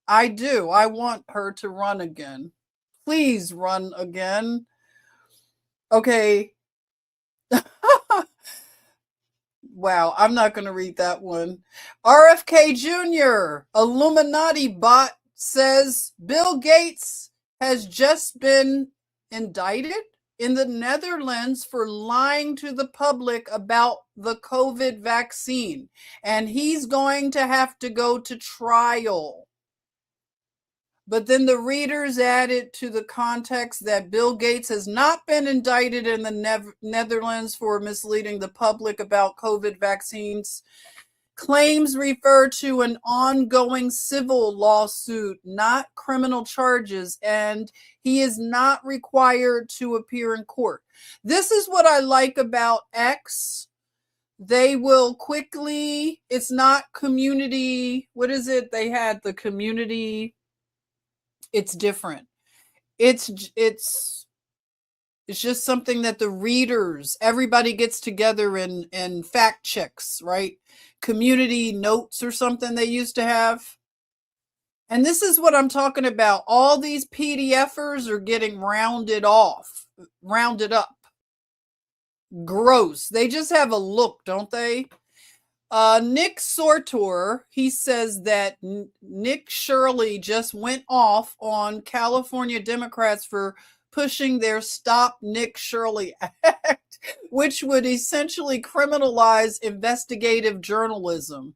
I do. I want her to run again. Please run again. Okay. Wow, I'm not going to read that one. RFK Jr., Illuminati bot, says Bill Gates has just been indicted in the Netherlands for lying to the public about the COVID vaccine, and he's going to have to go to trial. But then the readers added to the context that Bill Gates has not been indicted in the Netherlands for misleading the public about COVID vaccines. Claims refer to an ongoing civil lawsuit, not criminal charges, and he is not required to appear in court. This is what I like about X. They will quickly, it's not community, what is it? They had the community, it's different. It's just something that the readers, everybody gets together and fact checks, right? Community notes or something they used to have. And this is what I'm talking about. All these PDFers are getting rounded up. Gross. They just have a look, don't they? Nick Sortor, he says that Nick Shirley just went off on California Democrats for pushing their Stop Nick Shirley Act, which would essentially criminalize investigative journalism.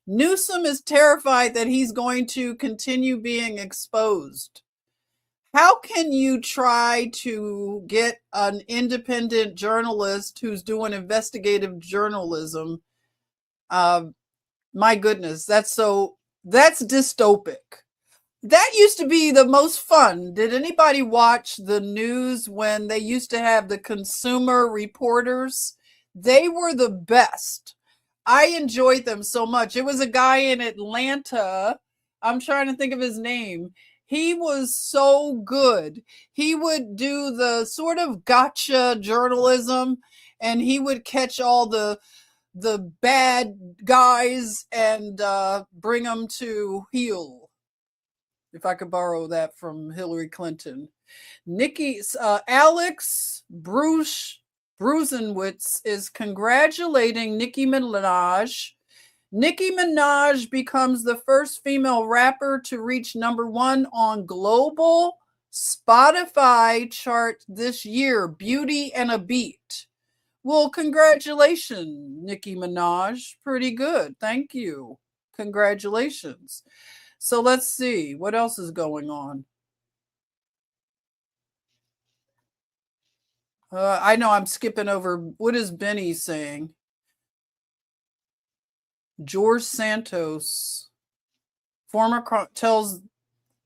Newsom is terrified that he's going to continue being exposed. How can you try to get an independent journalist who's doing investigative journalism? My goodness, that's dystopic. That used to be the most fun. Did anybody watch the news when they used to have the consumer reporters? They were the best. I enjoyed them so much. It was a guy in Atlanta. I'm trying to think of his name. He was so good. He would do the sort of gotcha journalism, and he would catch all the bad guys and bring them to heel. If I could borrow that from Hillary Clinton. Alex Brusenwitz is congratulating Nicki Minaj. Nicki Minaj becomes the first female rapper to reach #1 on global Spotify chart this year, Beauty and a Beat. Well, congratulations, Nicki Minaj. Pretty good. Thank you. Congratulations. So let's see. What else is going on? I know I'm skipping over. What is Benny saying? George Santos, tells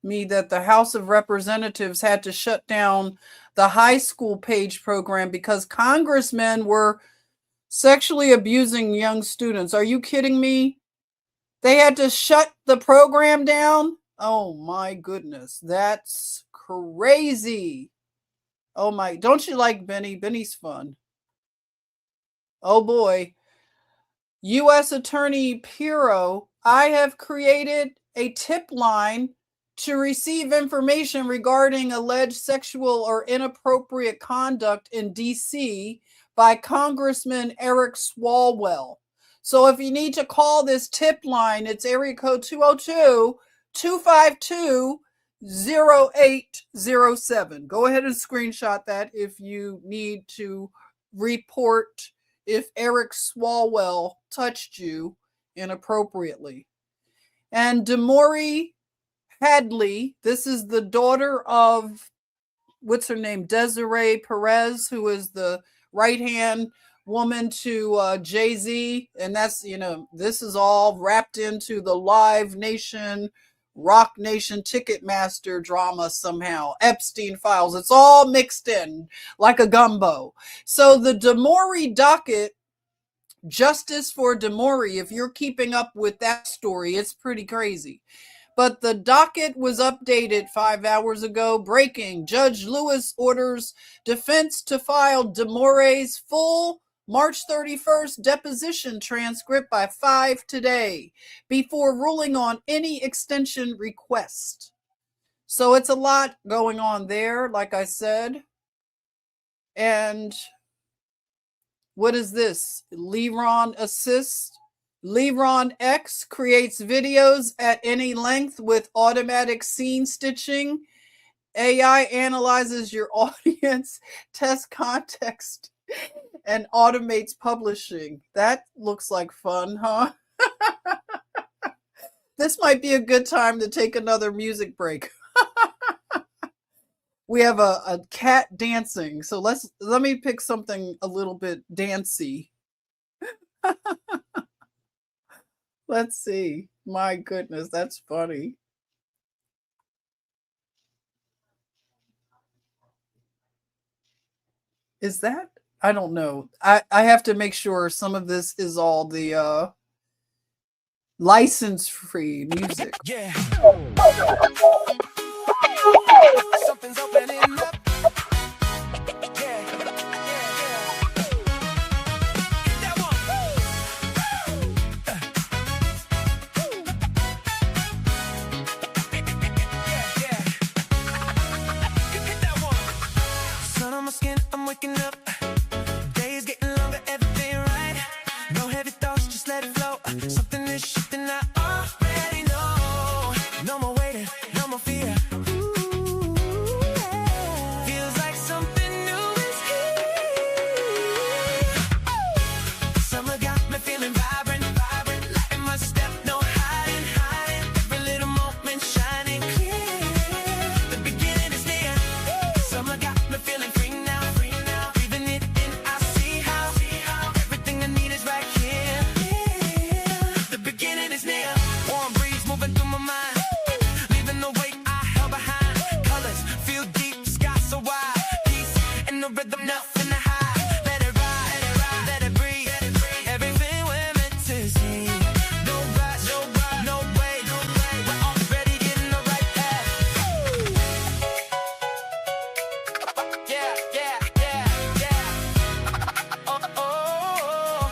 me that the House of Representatives had to shut down the high school page program because congressmen were sexually abusing young students. Are you kidding me? They had to shut the program down? Oh my goodness. That's crazy. Oh my, don't you like Benny? Benny's fun. Oh boy. U.S. Attorney Pirro, I have created a tip line to receive information regarding alleged sexual or inappropriate conduct in D.C. by Congressman Eric Swalwell. So if you need to call this tip line, it's area code 202-252-0807. Go ahead and screenshot that if you need to report if Eric Swalwell touched you inappropriately. And Demori Hadley, this is the daughter of, what's her name, Desiree Perez, who is the right-hand woman to Jay-Z. And that's, this is all wrapped into the Live Nation, Rock Nation, Ticketmaster drama somehow. Epstein files. It's all mixed in like a gumbo. So the Demori docket, Justice for Demori, if you're keeping up with that story, it's pretty crazy. But the docket was updated 5 hours ago. Breaking. Judge Lewis orders defense to file Demori's full March 31st deposition transcript by 5 today before ruling on any extension request. So it's a lot going on there, like I said. And what is this? Leron Assist. Leron X creates videos at any length with automatic scene stitching. AI analyzes your audience, tests context, and automates publishing. That looks like fun, huh? This might be a good time to take another music break. We have a cat dancing, so let me pick something a little bit dancey. Let's see. My goodness, that's funny. Is that? I don't know. I have to make sure some of this is all the license-free music. Yeah. Something's opening up. Yeah. Hit that one. Yeah. Hit that one. Sun on my skin, I'm waking up. Days getting longer, everything right. No heavy thoughts, just let it flow. Something is shifting, I already know. No more waiting, no more fear. Ooh, yeah. Feels like something new is here. Summer got me feeling vibrant, vibrant. Light in my step, no hiding, hiding. Every little moment shining clear. The beginning is near. Summer got me feeling free now, free now. Breathing it in, I see how everything I need is right here. Yeah. The beginning is near. Warm breeze moving through my mind, leaving the weight I held behind. Colors feel deep, sky so wide. Peace and the rhythm, nothing to hide. Let it ride, let it breathe. Everything we're meant to see. No rush, no way. We're already in the right path. Yeah. Oh.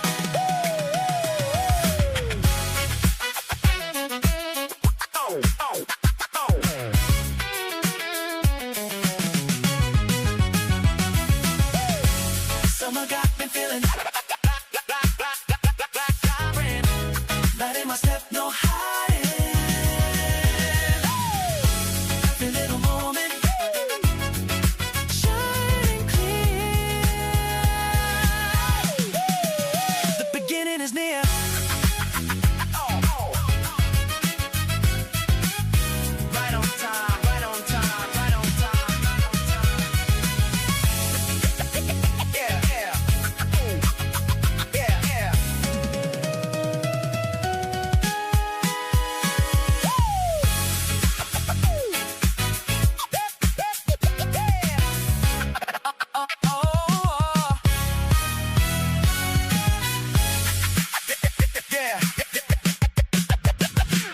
Summer got me feeling vibrant. Light in my step, no hiding. Every little moment shining clear. The beginning is near. Right on time, right on time, right on time. Yeah. Yeah.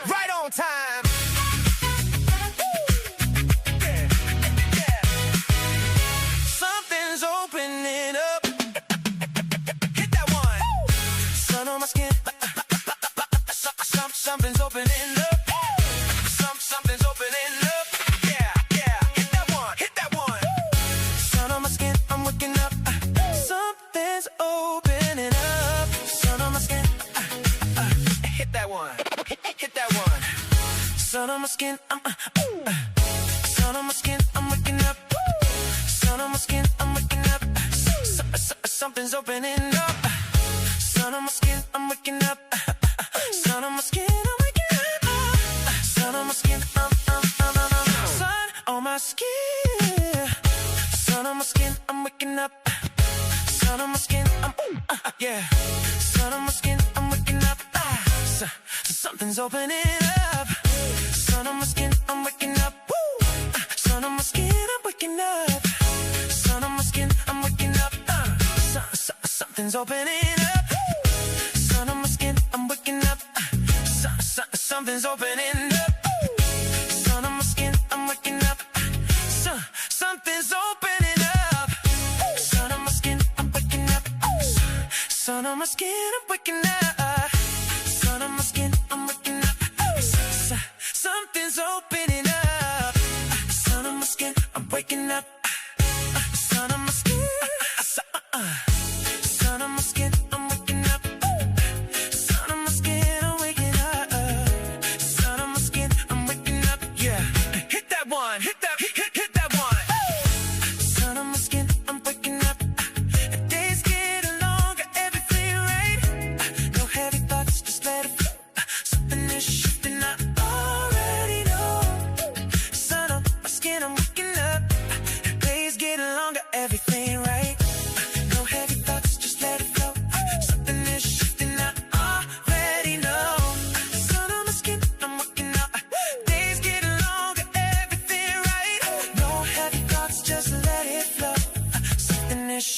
Right on time. Something's opening up. Hit that one. Sun on my skin. Something's opening up. Something's opening up. Yeah. Hit that one. Sun on my skin, I'm waking up. Something's opening up. Sun on my skin. Hit that one. Hit that one. Sun on my skin, sun on my skin, I'm waking up. Sun on my skin, I'm waking up. Something's opening up. Sun on my skin, I'm waking up. Sun on my skin, I'm waking up. Sun on my skin, sun on my skin. Sun on my skin, I'm waking up. Sun on my skin, yeah. Sun on my skin, I'm waking up. Something's opening up. Sun on my skin, I'm waking up. Sun on my skin, I'm waking up. Sun on my skin, I'm waking up. Something's opening up. Sun on my skin, I'm waking up. Something's opening up. Sun on my skin, I'm waking up. Something's opening up. Sun on my skin, I'm waking up. Sun on my skin, I'm waking up. Sun on my skin, I'm waking up. Something's opening up. Sun on my skin, I'm waking up. Sun on my skin. Sun on my skin, I'm waking up. Sun on my skin, I'm waking up. Sun on my skin, I'm waking up. Yeah, hit that one, hit that one. Sun on my skin, I'm waking up. Days getting longer, everything right. No heavy thoughts, just let it flow. Something is shifting, I already know. Sun on my skin, I'm waking up.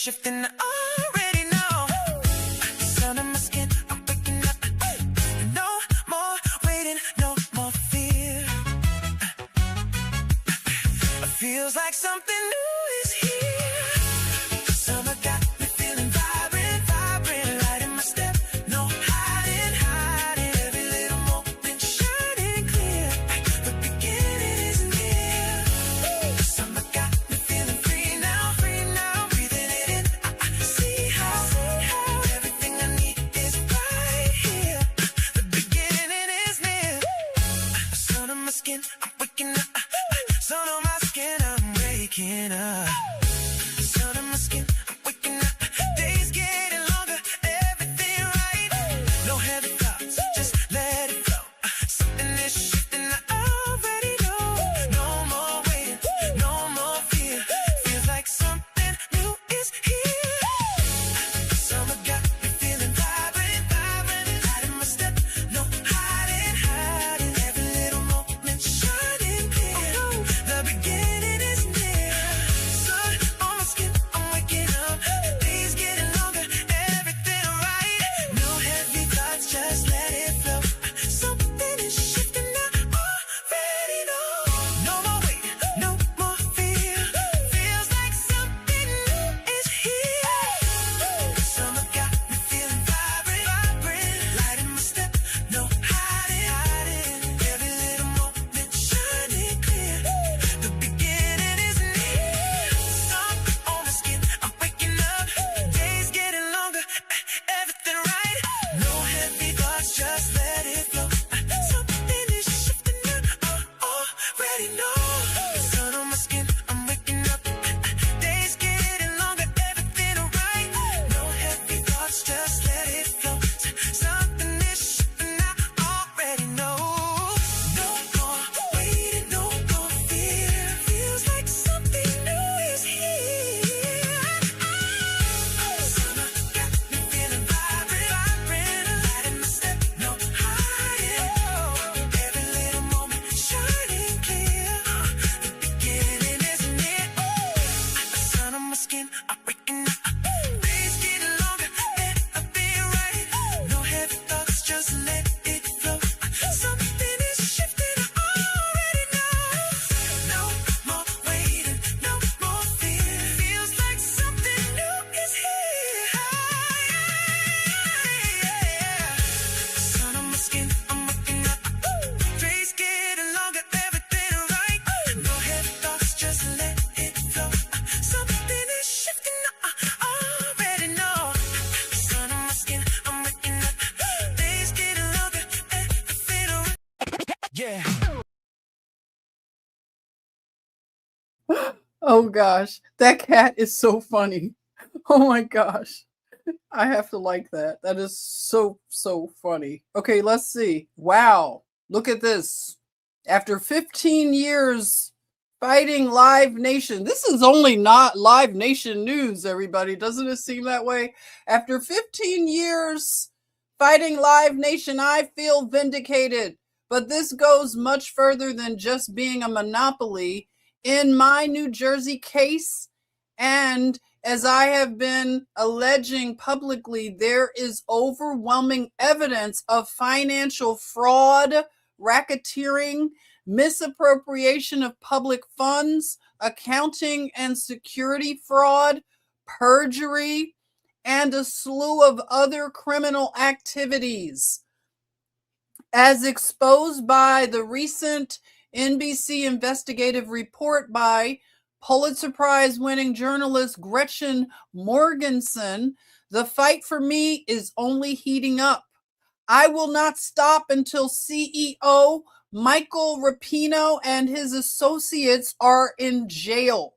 shifting, I already know. The sun on my skin, I'm waking up. No more waiting, no more fear. Feels like something new is here. Summer got me feeling vibrant, vibrant, light in my step. No hiding, hiding. Every little moment shining clear. The beginning is near. Summer got me feeling free now, breathing it in. I see how everything I need is right here. The beginning is near. Sun on my skin, I'm waking up. Sun on my skin, I'm waking up. Sun on my skin, I'm waking up. Days getting longer, everything right. No heavy thoughts, just let it flow. Something is shifting, I already know. No more waiting, no more fear. Feels like something new is here. Summer got me feeling vibrant, vibrant. Light in my step, no hiding, hiding. Every little moment shining clear. The beginning is near. Sun on my skin, I'm waking up. Days getting longer, everything right. No heavy thoughts, just let it flow. Something is shifting, I already know. No more waiting, no more fear. Feels like something new is here. Summer got me feeling vibrant, vibrant. Light in my step, no hiding, hiding. Every little moment shining clear. The beginning is near. Sun on my skin, I'm waking up. Days getting longer, everything right. No heavy thoughts, just let it flow. Something is shifting, I already know. Sun on my skin, I'm waking up. Days getting longer, everything right. No heavy thoughts, just let it flow. Something is shifting, I already know. No more waiting, no more fear. Feels like something new is here. Summer got me feeling vibrant, vibrant. Light in my step, no hiding. Every little moment shining clear. The beginning is near. Sun on my skin, I'm waking up. Days getting longer, everything right. No heavy thoughts, just let it flow. Something is shifting, I already know. No more waiting, no more fear. Feels like something new is here. Sun on my skin, I'm waking up. Days getting longer, everything right. No heavy thoughts, just let it flow. Something is shifting, I already know. Sun on my skin, I'm waking up. Days getting longer, everything right. Yeah. Oh gosh, that cat is so funny. Oh my gosh. I have to like that. That is so funny. Okay, let's see. Wow. Look at this. After 15 years fighting Live Nation. This is only not Live Nation news, everybody. Doesn't it seem that way? After 15 years fighting Live Nation, I feel vindicated. But this goes much further than just being a monopoly. In my New Jersey case, and as I have been alleging publicly, there is overwhelming evidence of financial fraud, racketeering, misappropriation of public funds, accounting and security fraud, perjury, and a slew of other criminal activities. As exposed by the recent NBC investigative report by Pulitzer Prize winning journalist Gretchen Morgensen, the fight for me is only heating up. I will not stop until CEO Michael Rapino and his associates are in jail.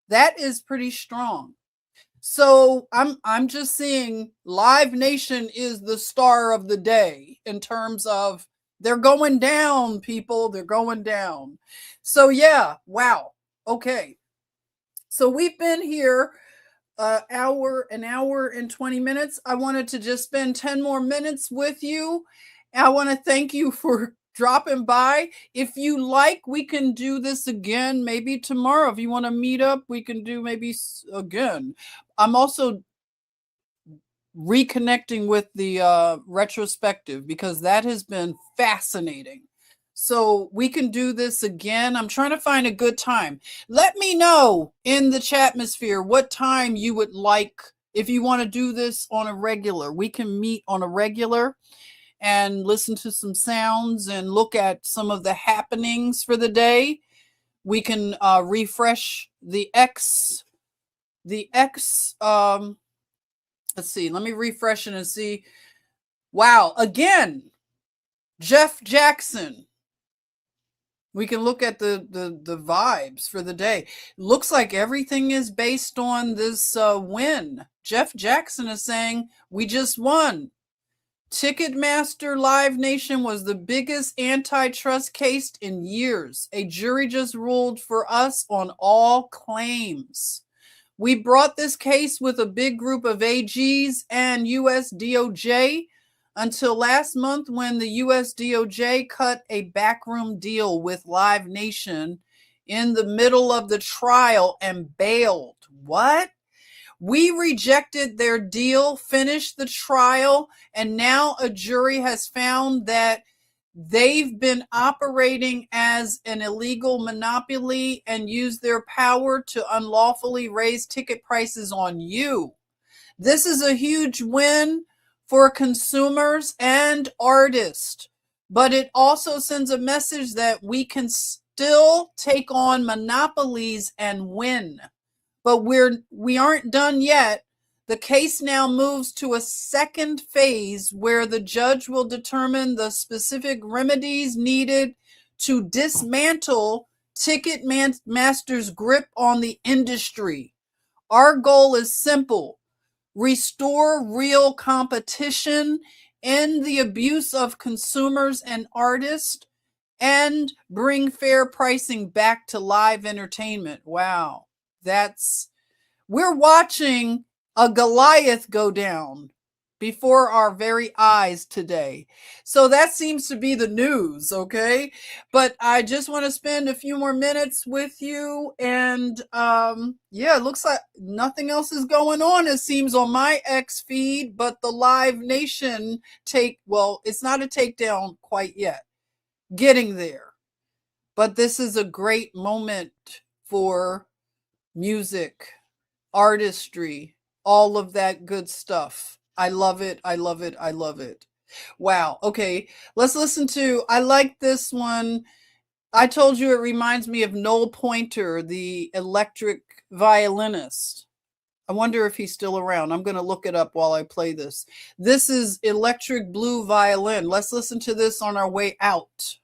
That is pretty strong. So I'm just seeing Live Nation is the star of the day in terms of they're going down, people. They're going down. So yeah, wow. Okay. So we've been here an hour and 20 minutes. I wanted to just spend 10 more minutes with you. I want to thank you for dropping by. If you like, we can do this again, maybe tomorrow. If you want to meet up, we can do maybe again. I'm also reconnecting with the retrospective because that has been fascinating. So we can do this again. I'm trying to find a good time. Let me know in the chatmosphere what time you would like. If you want to do this on a regular, we can meet on a regular and listen to some sounds and look at some of the happenings for the day. We can refresh the X. Let's see. Let me refresh it and see. Wow. Again, Jeff Jackson. We can look at the vibes for the day. Looks like everything is based on this win. Jeff Jackson is saying, we just won. Ticketmaster Live Nation was the biggest antitrust case in years. A jury just ruled for us on all claims. We brought this case with a big group of AGs and US DOJ until last month when the US DOJ cut a backroom deal with Live Nation in the middle of the trial and bailed. What? We rejected their deal, finished the trial, and now a jury has found that they've been operating as an illegal monopoly and used their power to unlawfully raise ticket prices on you. This is a huge win for consumers and artists, but it also sends a message that we can still take on monopolies and win. But we aren't done yet. The case now moves to a second phase where the judge will determine the specific remedies needed to dismantle Ticketmaster's grip on the industry. Our goal is simple: restore real competition, end the abuse of consumers and artists, and bring fair pricing back to live entertainment. Wow. We're watching a Goliath go down before our very eyes today. So that seems to be the news, okay? But I just want to spend a few more minutes with you. And yeah, it looks like nothing else is going on, it seems, on my X feed, but the Live Nation it's not a takedown quite yet. Getting there. But this is a great moment for music, artistry, all of that good stuff. I love it. I love it. I love it. Wow. Okay. Let's listen to, I like this one. I told you it reminds me of Noel Pointer, the electric violinist. I wonder if he's still around. I'm going to look it up while I play this. This is Electric Blue Violin. Let's listen to this on our way out.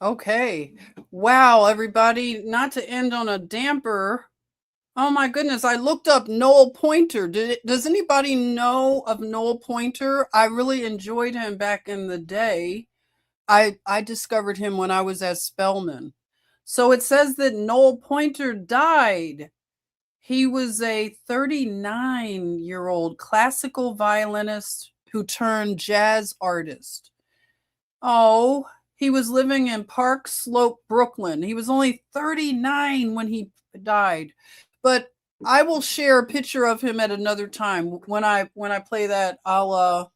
Okay. Wow, everybody. Not to end on a damper. Oh my goodness. I looked up Noel Pointer. Does anybody know of Noel Pointer? I really enjoyed him back in the day. I discovered him when I was at Spelman. So it says that Noel Pointer died. He was a 39-year-old classical violinist who turned jazz artist. Oh, he was living in Park Slope, Brooklyn. He was only 39 when he died. But I will share a picture of him at another time. When I play that, I'll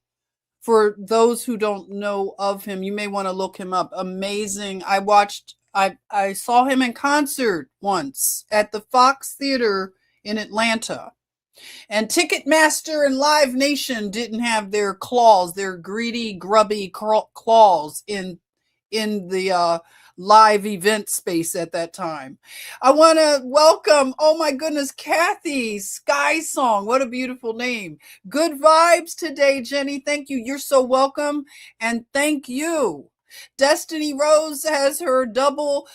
for those who don't know of him, you may want to look him up. Amazing. I saw him in concert once at the Fox Theater in Atlanta. And Ticketmaster and Live Nation didn't have their claws, their greedy, grubby claws in the live event space at that time. I want to welcome, oh my goodness, Kathy Sky Song. What a beautiful name. Good vibes today, Jenny. Thank you. You're so welcome. And thank you. Destiny Rose has her double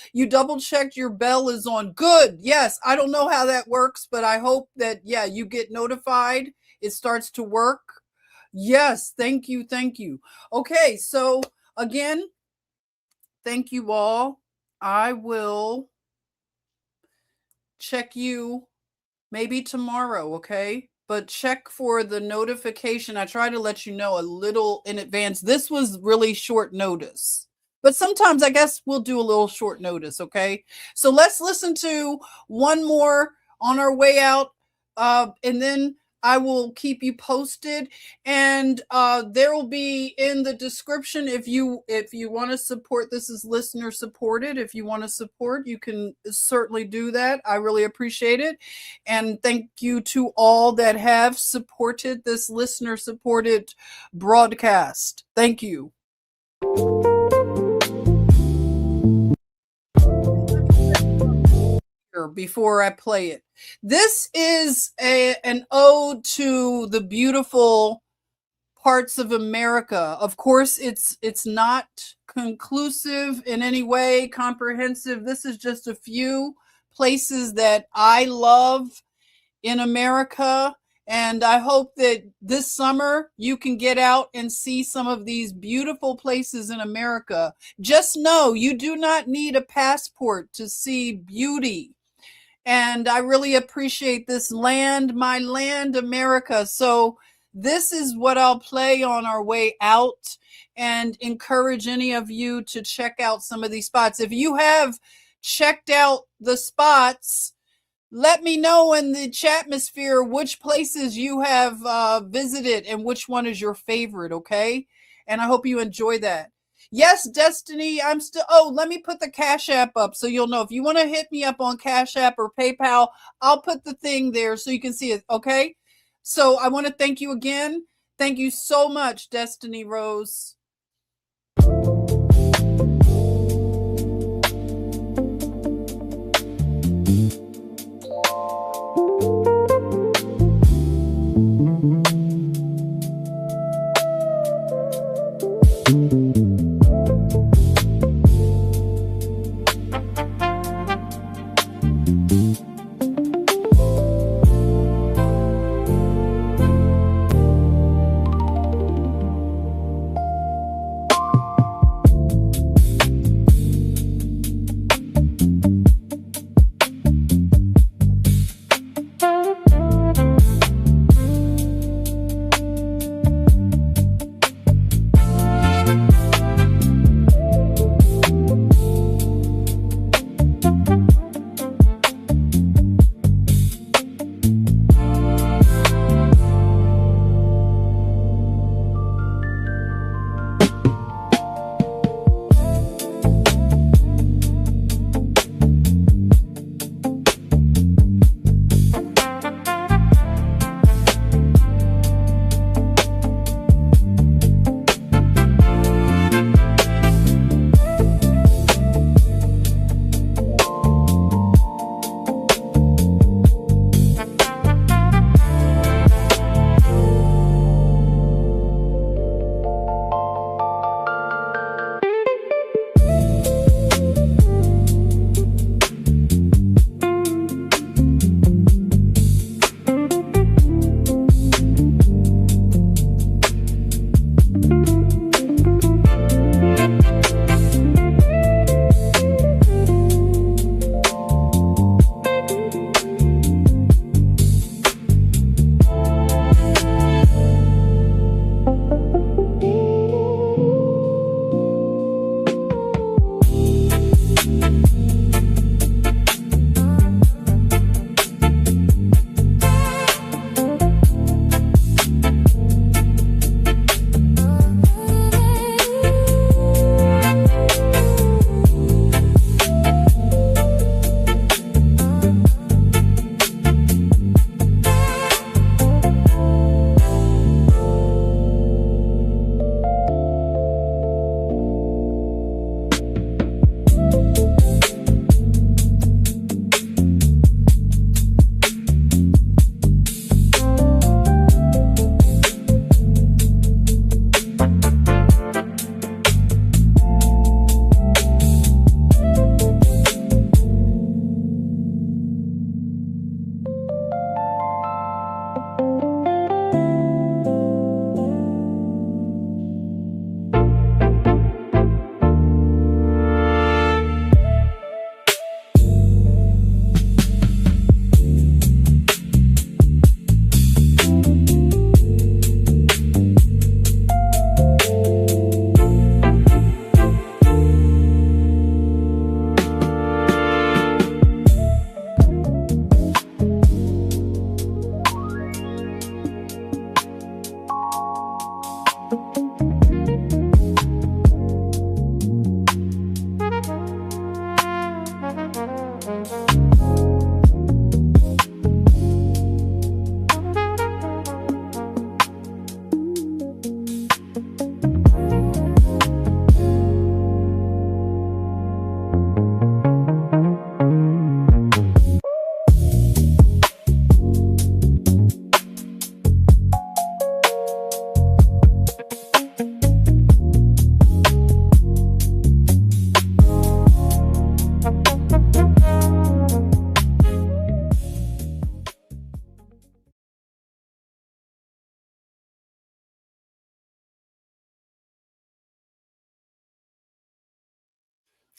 checked your bell is on. Good. Yes. I don't know how that works, but I hope that, yeah, you get notified. It starts to work. Yes. Thank you. Thank you. Okay. So again, thank you all. I will check you maybe tomorrow. Okay. But check for the notification. I try to let you know a little in advance. This was really short notice, but sometimes I guess we'll do a little short notice. Okay. So let's listen to one more on our way out. And then I will keep you posted, and there will be in the description if you want to support. This is listener supported. If you want to support, you can certainly do that. I really appreciate it, and thank you to all that have supported this listener supported broadcast. Thank you. Before I play it, this is an ode to the beautiful parts of America. Of course, it's not conclusive in any way, comprehensive. This is just a few places that I love in America, and I hope that this summer you can get out and see some of these beautiful places in America. Just know you do not need a passport to see beauty. And I really appreciate this land, my land, America. So this is what I'll play on our way out, and encourage any of you to check out some of these spots. If you have checked out the spots, let me know in the chatmosphere which places you have visited and which one is your favorite, okay? And I hope you enjoy that. Yes, Destiny, I'm still, let me put the Cash App up so you'll know. If you want to hit me up on Cash App or PayPal, I'll put the thing there so you can see it, okay? So I want to thank you again. Thank you so much, Destiny Rose.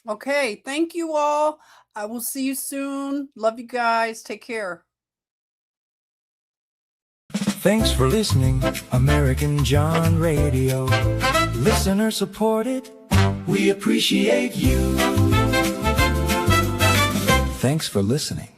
Okay, thank you all. I will see you soon. Love you guys. Take care. Thanks for listening, American Jawn Radio. Listener supported, we appreciate you. Thanks for listening.